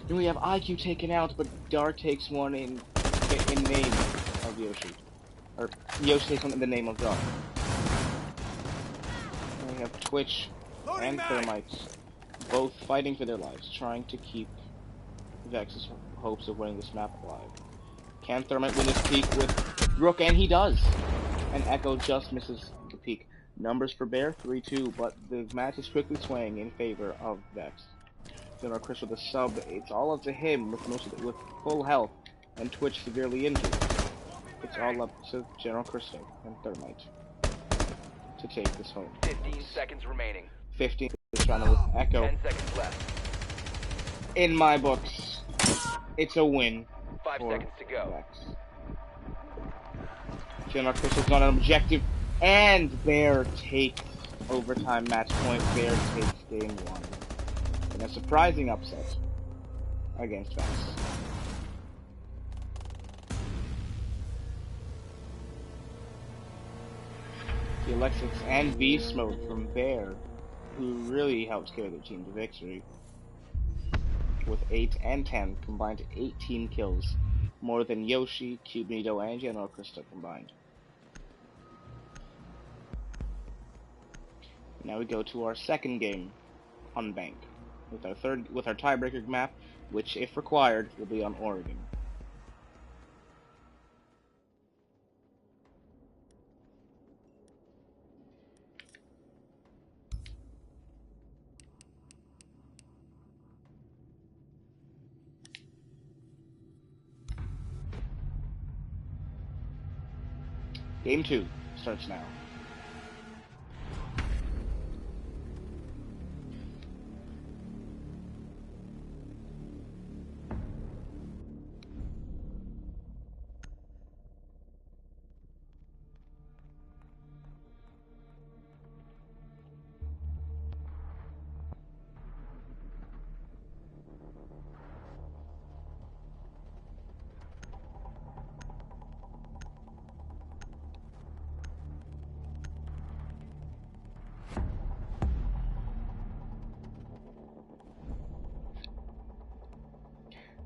Then we have IQ taken out, but Dark takes one in name of Yoshi. Or Yoshi takes one in the name of Dark. And we have Twitch and Thermites both fighting for their lives, trying to keep Vex's hopes of winning this map alive. Can Thermite win this peak with Rook? And he does! And Echo just misses the peak. Numbers for Bear, 3-2, but the match is quickly swaying in favor of Vex. General Chris with a sub, it's all up to him with full health and Twitch severely injured. It's all up to General Cristo and Thermite to take this home. 15 seconds remaining. 15 is trying to with Echo. 10 seconds left. In my books, it's a win. 5 seconds to go. Vex. General Cristo's got an objective, and Bear takes overtime match point. Bear takes game 1. In a surprising upset against Vex. The Alexis and Beast mode from Bear, who really helped carry their team to victory. With 8 and 10, combined 18 kills, more than Yoshi, Cubito, and General Cristo combined. Now we go to our second game on Bank, with our tiebreaker map, which, if required, will be on Oregon. Game 2 starts now.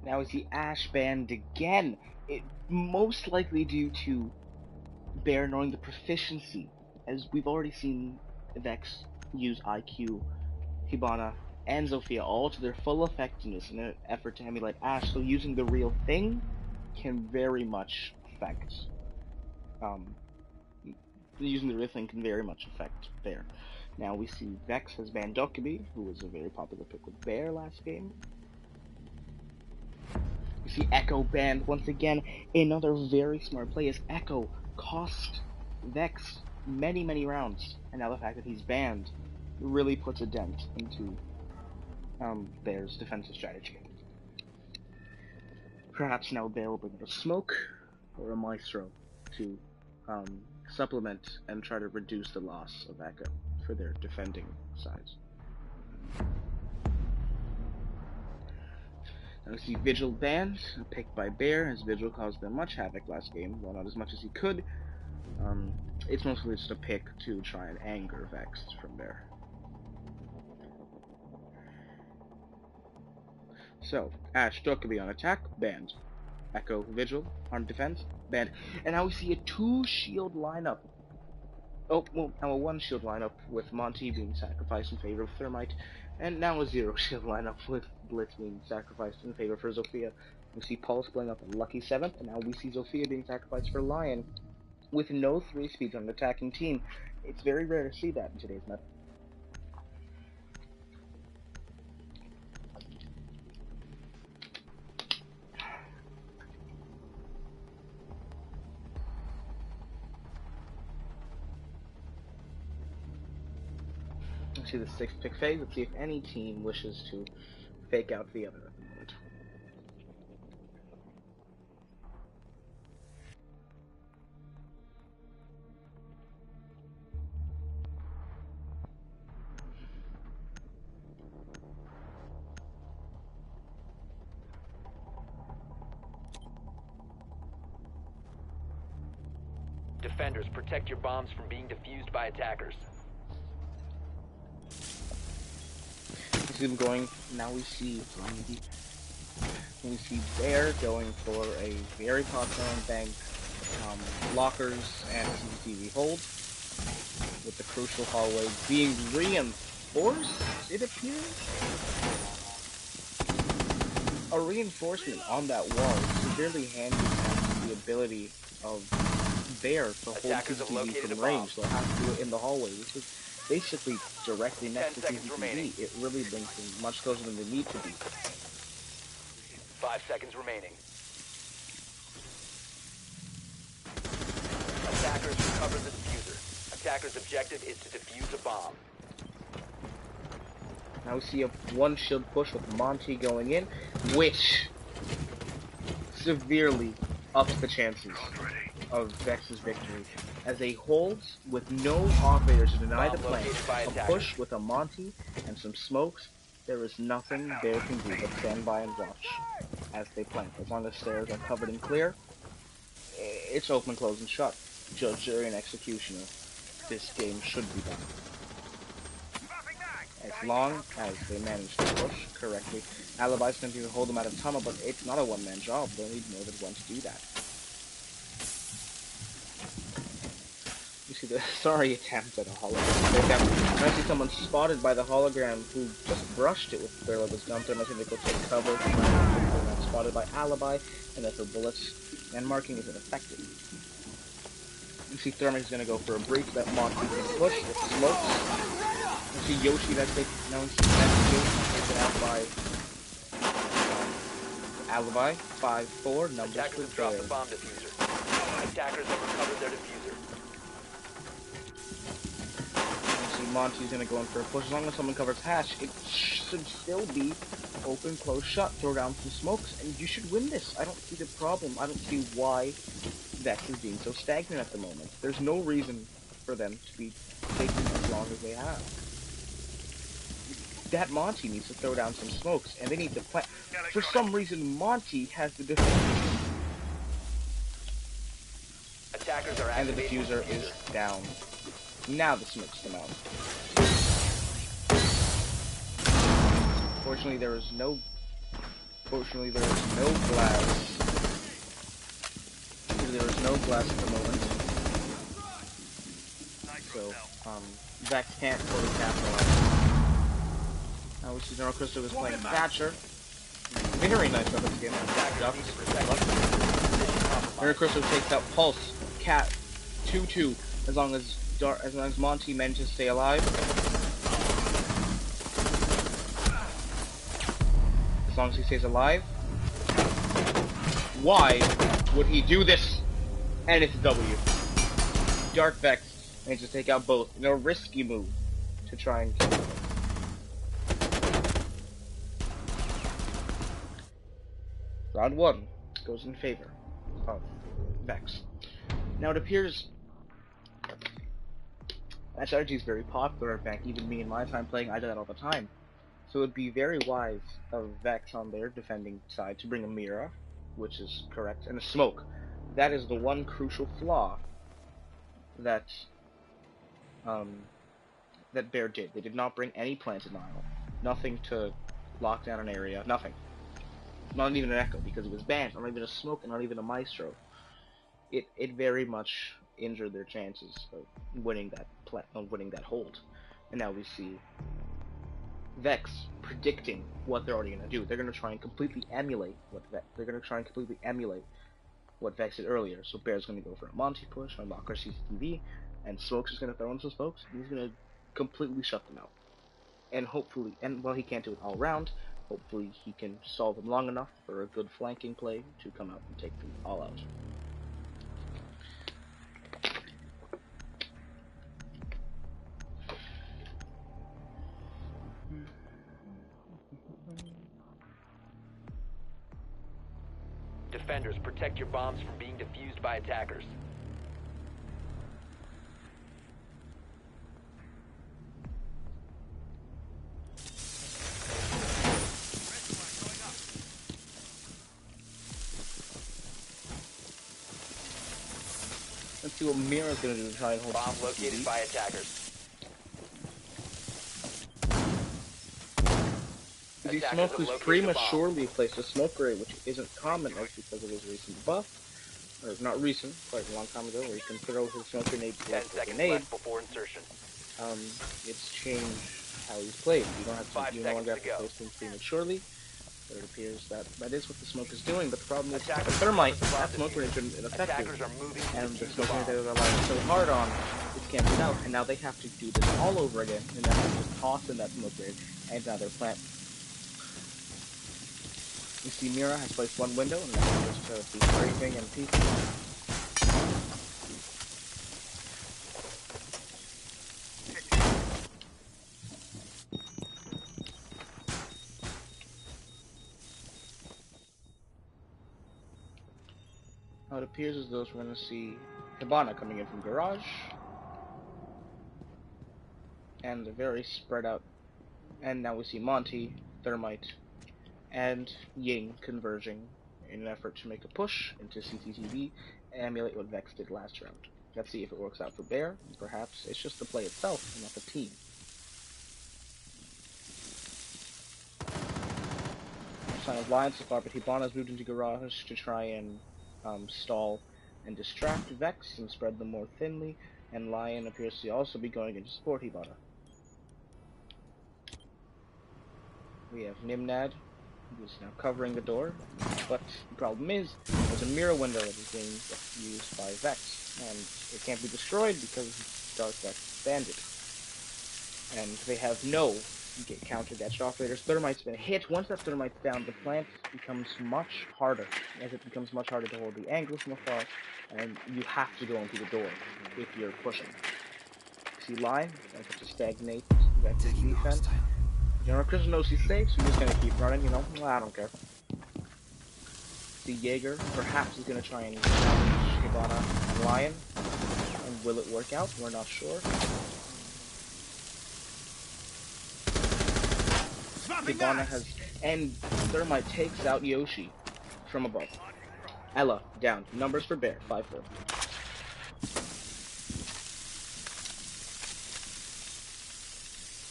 Now is the Ash banned again? It most likely due to Bear knowing the proficiency, as we've already seen Vex use IQ, Hibana, and Zofia all to their full effectiveness in an effort to emulate Ash, so using the real thing can very much affect Bear. Now we see Vex has banned Dokkaebi, who was a very popular pick with Bear last game. We see Echo banned once again. Another very smart play as Echo cost Vex many rounds, and now the fact that he's banned really puts a dent into Bear's defensive strategy. Perhaps now Bear will bring a smoke or a Maestro to supplement and try to reduce the loss of Echo for their defending sides. Now we see Vigil banned, picked by Bear, as Vigil caused them much havoc last game, well not as much as he could. It's mostly just a pick to try and anger Vex from Bear. So, Ash Dokkaebi on attack, banned. Echo Vigil on defense, banned. And now we see a 2-shield lineup. Oh, well, now a 1-shield lineup with Monty being sacrificed in favor of Thermite, and now a 0-shield lineup with Blitz being sacrificed in favor for Zofia. We see Pulse playing up a lucky 7th, and now we see Zofia being sacrificed for Lion, with no 3 speeds on an attacking team. It's very rare to see that in today's meta. into the sixth pick phase. Let's see if any team wishes to fake out the other at the moment. Defenders, protect your bombs from being defused by attackers. You see them going. Now we see Bear going for a very popular bank lockers and CCTV hold, with the crucial hallway being reinforced, it appears. A reinforcement on that wall severely handicaps the ability of Bear to hold CCTV from range. They'll have to do it in the hallway, which is basically directly next to CCTV. It really brings them much closer than they need to be. 5 seconds remaining. Attackers recover the diffuser. Attacker's objective is to defuse a bomb. Now we see a one shield push with Monty going in, which severely ups the chances of Vex's victory, as they hold with no operators to deny the plant. A push with a Monty and some smokes. There is nothing Bear can do but stand by and watch as they plant. As long as stairs are covered and clear, it's open, close, and shut. Judge, jury, and executioner. This game should be done. As long as they manage to push correctly. Alibi's going to hold them out of tunnel, but it's not a one-man job. They'll need more than one to do that. You see the sorry attempt at a hologram. I see someone spotted by the hologram who just brushed it with the barrel of his gun. I think they go take cover. Not spotted by Alibi, and that her bullets and marking isn't effective. You see Thermic is going to go for a breach. That Monty can push with smokes. You see Yoshi that's taken. No, Yoshi taken out by Alibi. 5-4. Numbers Attackers for have dropped Bear. the bomb diffuser. Attackers have recovered their diffuser. Monty's gonna go in for a push. As long as someone covers hatch, it should still be open, close, shut. Throw down some smokes, and you should win this. I don't see the problem. I don't see why Vex is being so stagnant at the moment. There's no reason for them to be taking as long as they have. That Monty needs to throw down some smokes, and they need to plant. For some reason, Monty has the diffuser. Attackers are And the activating diffuser is down. Now the smokes come out. Fortunately, there is no glass. There is no glass at the moment. So, Vex can't fully capitalize. Now we see General Crystal is playing Thatcher. Very nice weapons game. General Crystal takes out Pulse, Cat, 2-2, as long as Monty manages to stay alive. As long as he stays alive. Why would he do this? And it's a W. Dark Vex manages to take out both in a risky move to try and kill him. Round 1 goes in favor of Vex. Now it appears that strategy is very popular. In fact, even me in my time playing, I do that all the time. So it would be very wise of Vex on their defending side to bring a Mira, which is correct, and a smoke. That is the one crucial flaw that that Bear did. They did not bring any planted denial. Nothing to lock down an area. Nothing. Not even an echo, because it was banned. Not even a smoke, and not even a maestro. It very much injured their chances of winning that hold. And now we see Vex predicting what they're already gonna do. They're gonna try and completely emulate what Vex did earlier. So Bear's gonna go for a Monty push, unlock our CCTV, and Smokes is gonna throw in some smokes, and he's gonna completely shut them out. And hopefully, and while he can't do it all round, hopefully he can solve them long enough for a good flanking play to come out and take them all out. defenders. Protect your bombs from being defused by attackers. Let's see what Mira's gonna do to try and hold Bomb located by attackers. The smoke who's prematurely placed a smoke grenade, which isn't common as because of his recent buff, or not recent, quite a long time ago, where he can throw his smoke grenade to 10 a seconds grenade. left before insertion. It's changed how he's played. You don't have to, 5 you no longer have seconds to to go. place things prematurely. But it appears that that is what the smoke is doing. But the problem is the Attackers thermite, recovered the that bomb smoke grenade defuse. isn't effective. Attackers are moving to And the defuse the smoke grenade bomb. they relied so hard on is cancelled out, and now they have to do this all over again, and then have to toss in that smoke grenade and another plant. You see Mira has placed one window, and that's just to be scraping and peeking. Now it appears as though we're going to see Hibana coming in from garage, and they're very spread out. And now we see Monty, Thermite, and Ying converging in an effort to make a push into CCTV and emulate what Vex did last round. Let's see if it works out for Bear. Perhaps it's just the play itself and not the team. Sign of Lion so far, but Hibana's moved into garage to try and stall and distract Vex and spread them more thinly, and Lion appears to also be going into support Hibana. We have Nimnad, who is now covering the door, but the problem is, there's a mirror window that is being used by Vex, and it can't be destroyed because Dark Vex banned it. And they have no counter-gadget operators. Thermite's been hit. Once that Thermite's down, the plant becomes much harder, as it becomes much harder to hold the angle from afar, and you have to go into the door if you're pushing. See Lion, going to stagnate Vex's defense. General Chris knows he's safe, so he's just gonna keep running, you know. Well, I don't care. See Jaeger, perhaps he's gonna try and challenge Hibana and Lion. And will it work out? We're not sure. Hibana has, and Thermite takes out Yoshi from above. Ella down. Numbers for Bear 5-4.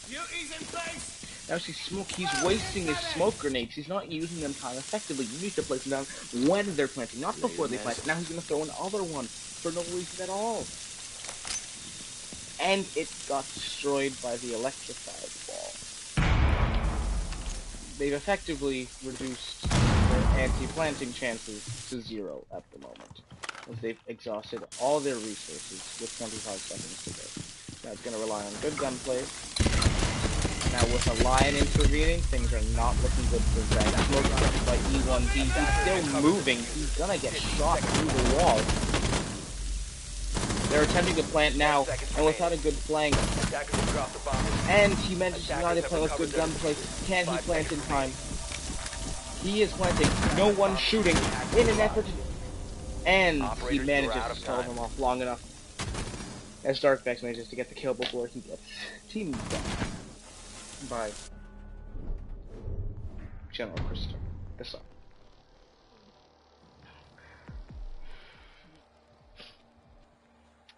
Beauty's in place. Now see Smoke, he's wasting his smoke grenades. He's not using them time effectively. You need to place them down when they're planting, not before they plant. Now he's going to throw another one for no reason at all. And it got destroyed by the electrified ball. They've effectively reduced their anti-planting chances to 0 at the moment, as they've exhausted all their resources with 25 seconds to go. Now it's going to rely on good gunplay. Now with a Lion intervening, things are not looking good for Zed. Smoke by E1D, he's still moving, he's gonna get shot through the wall. They're attempting to plant now, and without a good flank. And he manages to not plant with good gunplay. Can he plant in time? He is planting, no one shooting, in an effort to... And he manages to stall him off long enough, as Darkvex manages to get the kill before he gets teamed down by General Crystal. This up.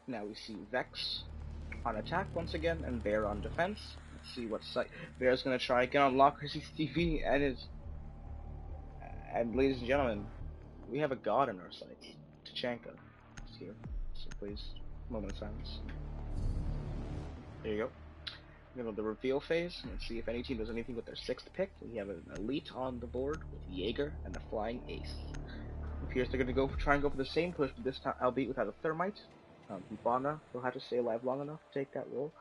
Now we see Vex on attack once again, and Bear on defense. Let's see what site Bear's gonna try again on unlock her CCTV, and ladies and gentlemen, we have a god in our sights. Tachanka is here. So please, moment of silence. There you go. We're going to the reveal phase. Let's see if any team does anything with their 6th pick. We have an elite on the board with Jaeger and the Flying Ace. It appears they're going to try and go for the same push, but this time, albeit without a Thermite. Hibana will have to stay alive long enough to take that role.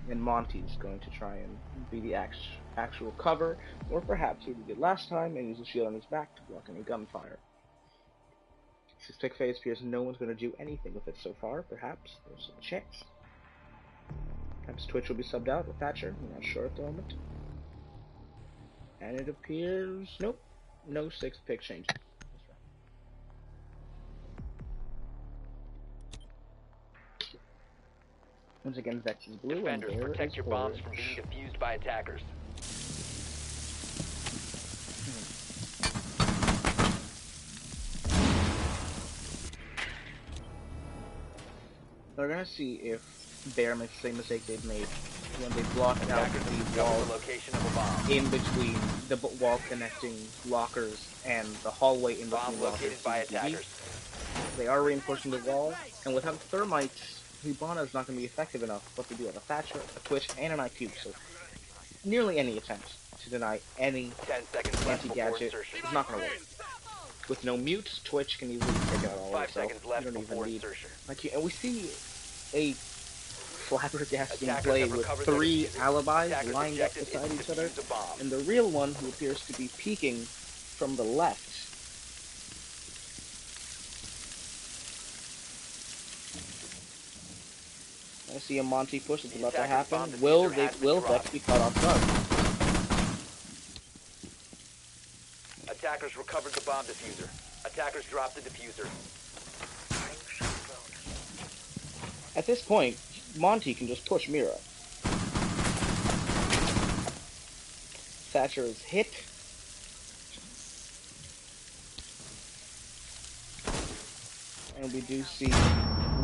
And Monty's going to try and be the actual cover, or perhaps he did last time and use a shield on his back to block any gunfire. 6th pick phase appears no one's going to do anything with it so far. Perhaps there's a chance. Perhaps Twitch will be subbed out with Thatcher. I'm not sure at the moment. And it appears... Nope. No 6th pick change. Once again, Vex is blue and Defenders, Bear protect is your bombs orange. from being defused by attackers. We're gonna see if Bear makes the same mistake they've made when they blocked out Attackers have the discovered wall the location of a bomb. in between the wall connecting lockers and the hallway in Bomb between lockers. located by attackers. They are reinforcing the wall, and without thermites, Hibana is not going to be effective enough, but they do have a Thatcher, a Twitch, and an IQ, so nearly any attempt to deny any 10 seconds left before anti-gadget insertion. is not going to work. With no mute, Twitch can easily take out all 5 itself. seconds left You don't before even need insertion. IQ. And we see a flabbergasting Attackers play have with recovered their 3 diffuser. alibis Attackers' lined up objective beside is to each other, defuse a bomb. and the real one who appears to be peeking from the left. I see a Monty push that's about to happen. Will Vex be caught off guard? Attackers recovered the bomb diffuser. Attackers dropped the diffuser. At this point, Monty can just push Mira. Thatcher is hit. And we do see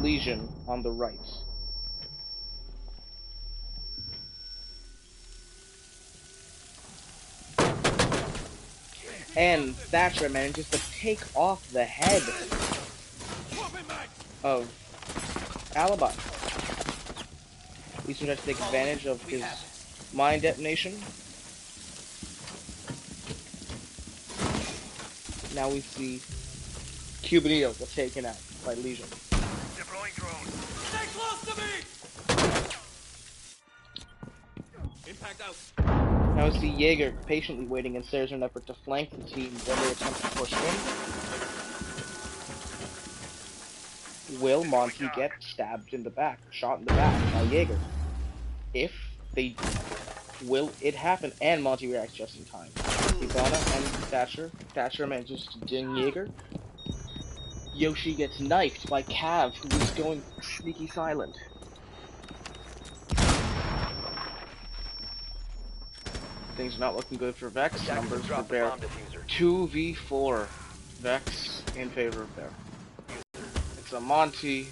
Legion on the right. And Thatcher manages to take off the head of Alibi. Legion tries to take advantage of his mine detonation. Now we see Cubanito get taken out by Legion. Deploying drone. Stay close to me! Impact out. Now we see Jaeger patiently waiting in stairs in an effort to flank the team when they attempt to push in. Will Monty get stabbed in the back, shot in the back by Jaeger? If they will it happen, and Monty reacts just in time. Ivana and Thatcher manages to ding Jaeger. Yoshi gets knifed by Cav, who is going sneaky silent. Things are not looking good for Vex. Numbers for Bear. 2v4. Vex in favor of Bear. It's a Monty.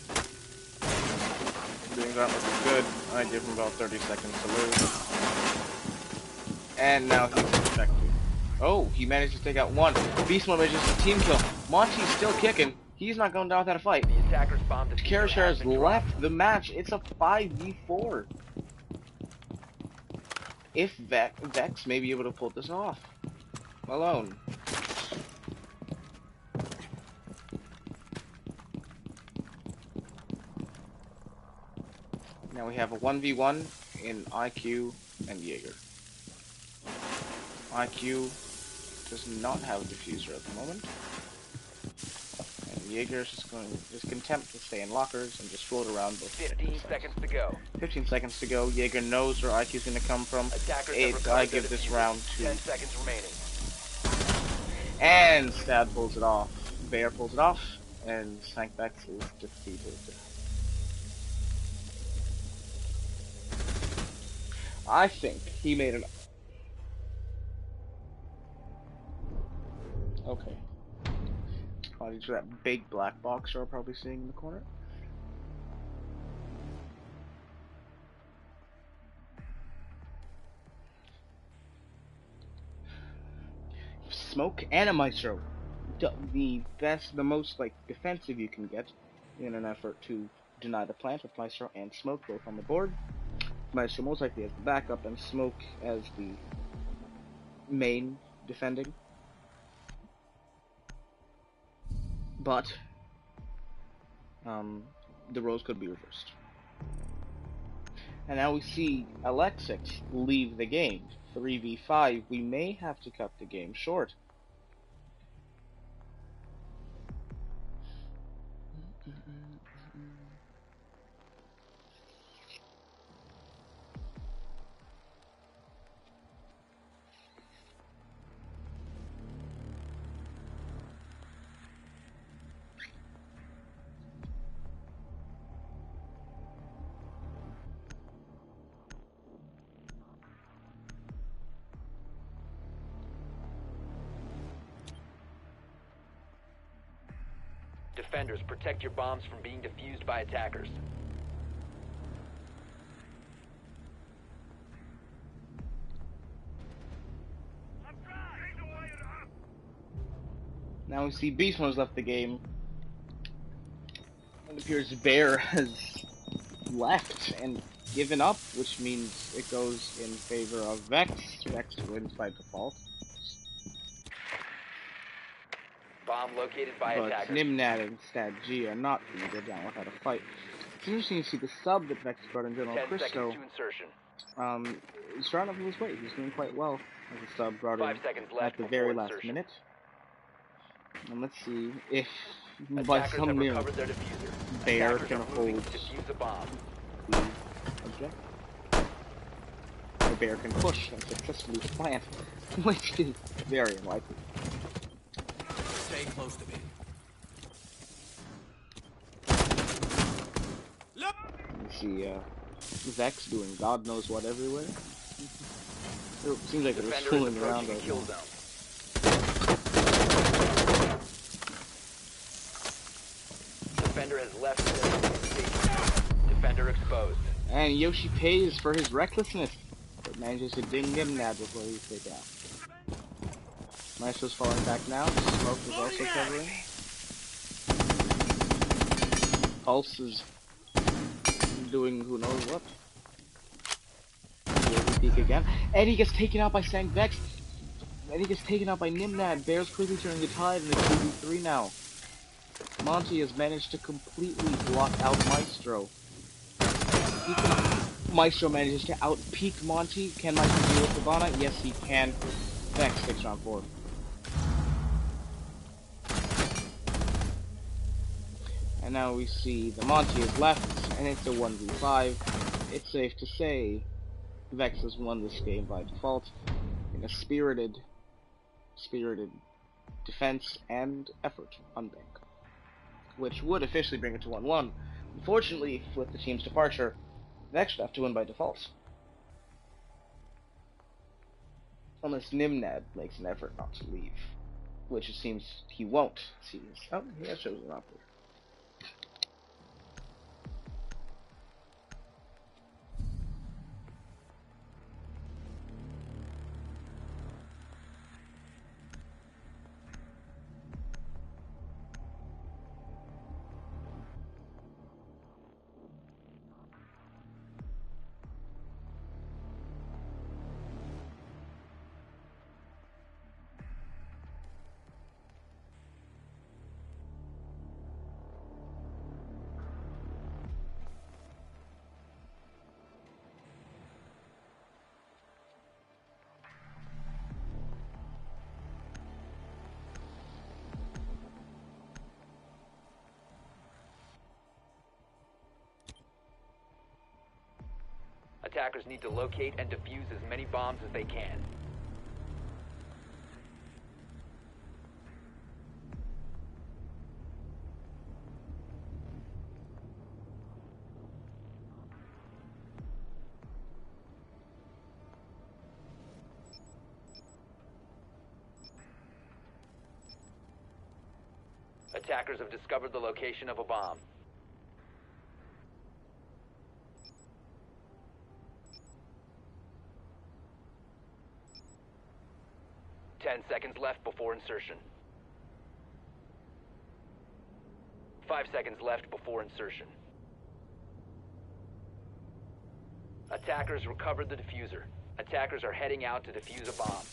Things aren't looking good. I give him about 30 seconds to lose. And now he's infected. Oh, he managed to take out one. Beast Mode manages a team kill. Monty's still kicking. He's not going down without a fight. The attackers bombed the Karashar has left the match. It's a 5v4. If Vex may be able to pull this off alone. Now we have a 1v1 in IQ and Jaeger. IQ does not have a diffuser at the moment. And Jaeger is just content to stay in lockers and just float around both. 15 seconds to go. 15 seconds to go. Jaeger knows where IQ is going to come from. I give this round to 10 seconds remaining. And Stab pulls it off. Bear pulls it off, and Sankvex is defeated. I think he made an... Okay. Apologies for that big black box you're probably seeing in the corner. Smoke and a Maestro. The best, the most like defensive you can get in an effort to deny the plant with Maestro and Smoke both on the board. Maestro most likely as the backup and Smoke as the main defending. But the roles could be reversed. And now we see Alexix leave the game. 3v5. We may have to cut the game short. defenders. Protect your bombs from being defused by attackers. Now we see Beast Mode's left the game. It appears Bear has left and given up, which means it goes in favor of Vex. Vex wins by default. Bomb located by But attackers. Nimnad and Stat G are not going to go down without a fight. It's interesting to see the sub that Vex brought in General 10 Christo. seconds to insertion. He's starting off his way. He's doing quite well as a sub brought 5 in seconds left at the before very last insertion. minute. And let's see if by Attackers some have miracle recovered their diffuser. Bear Attackers can are moving hold to defuse a bomb. the object. The Bear can push and successfully plant, which is very unlikely. Stay close to me. You see Vex doing God knows what everywhere. It seems like it was Defender is fooling around approaching the right kill now. zone. Defender has left the station. Defender exposed. And Yoshi pays for his recklessness, but manages to ding Nimnad before he's taken out. Maestro's falling back now. Smoke is also covering. Pulse is doing who knows what. Peek again. And he gets taken out by Sang Vex. And he gets taken out by Nimnad. Bear's quickly turning the tide in the 2v3 now. Monty has managed to completely block out Maestro. Maestro manages to out-peek Monty. Can Maestro deal with Cabana? Yes, he can. Vex takes round 4. And now we see the Monty is left, and it's a 1v5. It's safe to say Vex has won this game by default in a spirited defense and effort on Bank, which would officially bring it to 1-1. Unfortunately, with the team's departure, Vex would have to win by default. Unless Nimnad makes an effort not to leave, which it seems he won't. See, oh, he has chosen an operator. Attackers need to locate and defuse as many bombs as they can. Attackers have discovered the location of a bomb. Ten seconds left before insertion. 5 seconds left before insertion. Attackers recovered the diffuser. Attackers are heading out to defuse a bomb.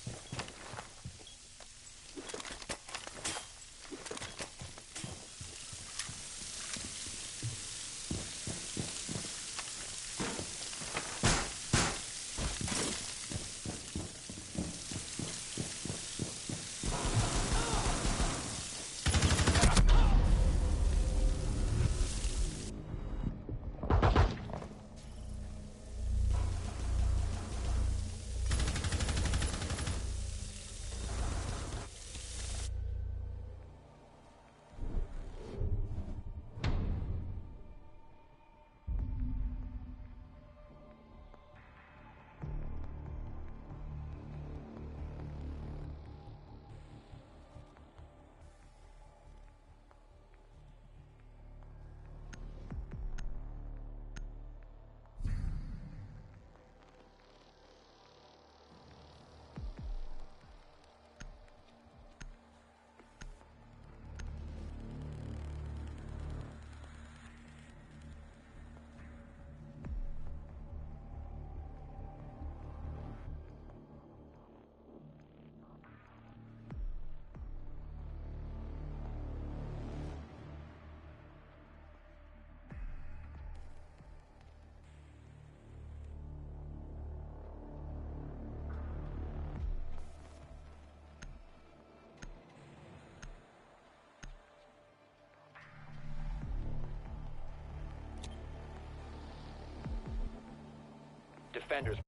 defenders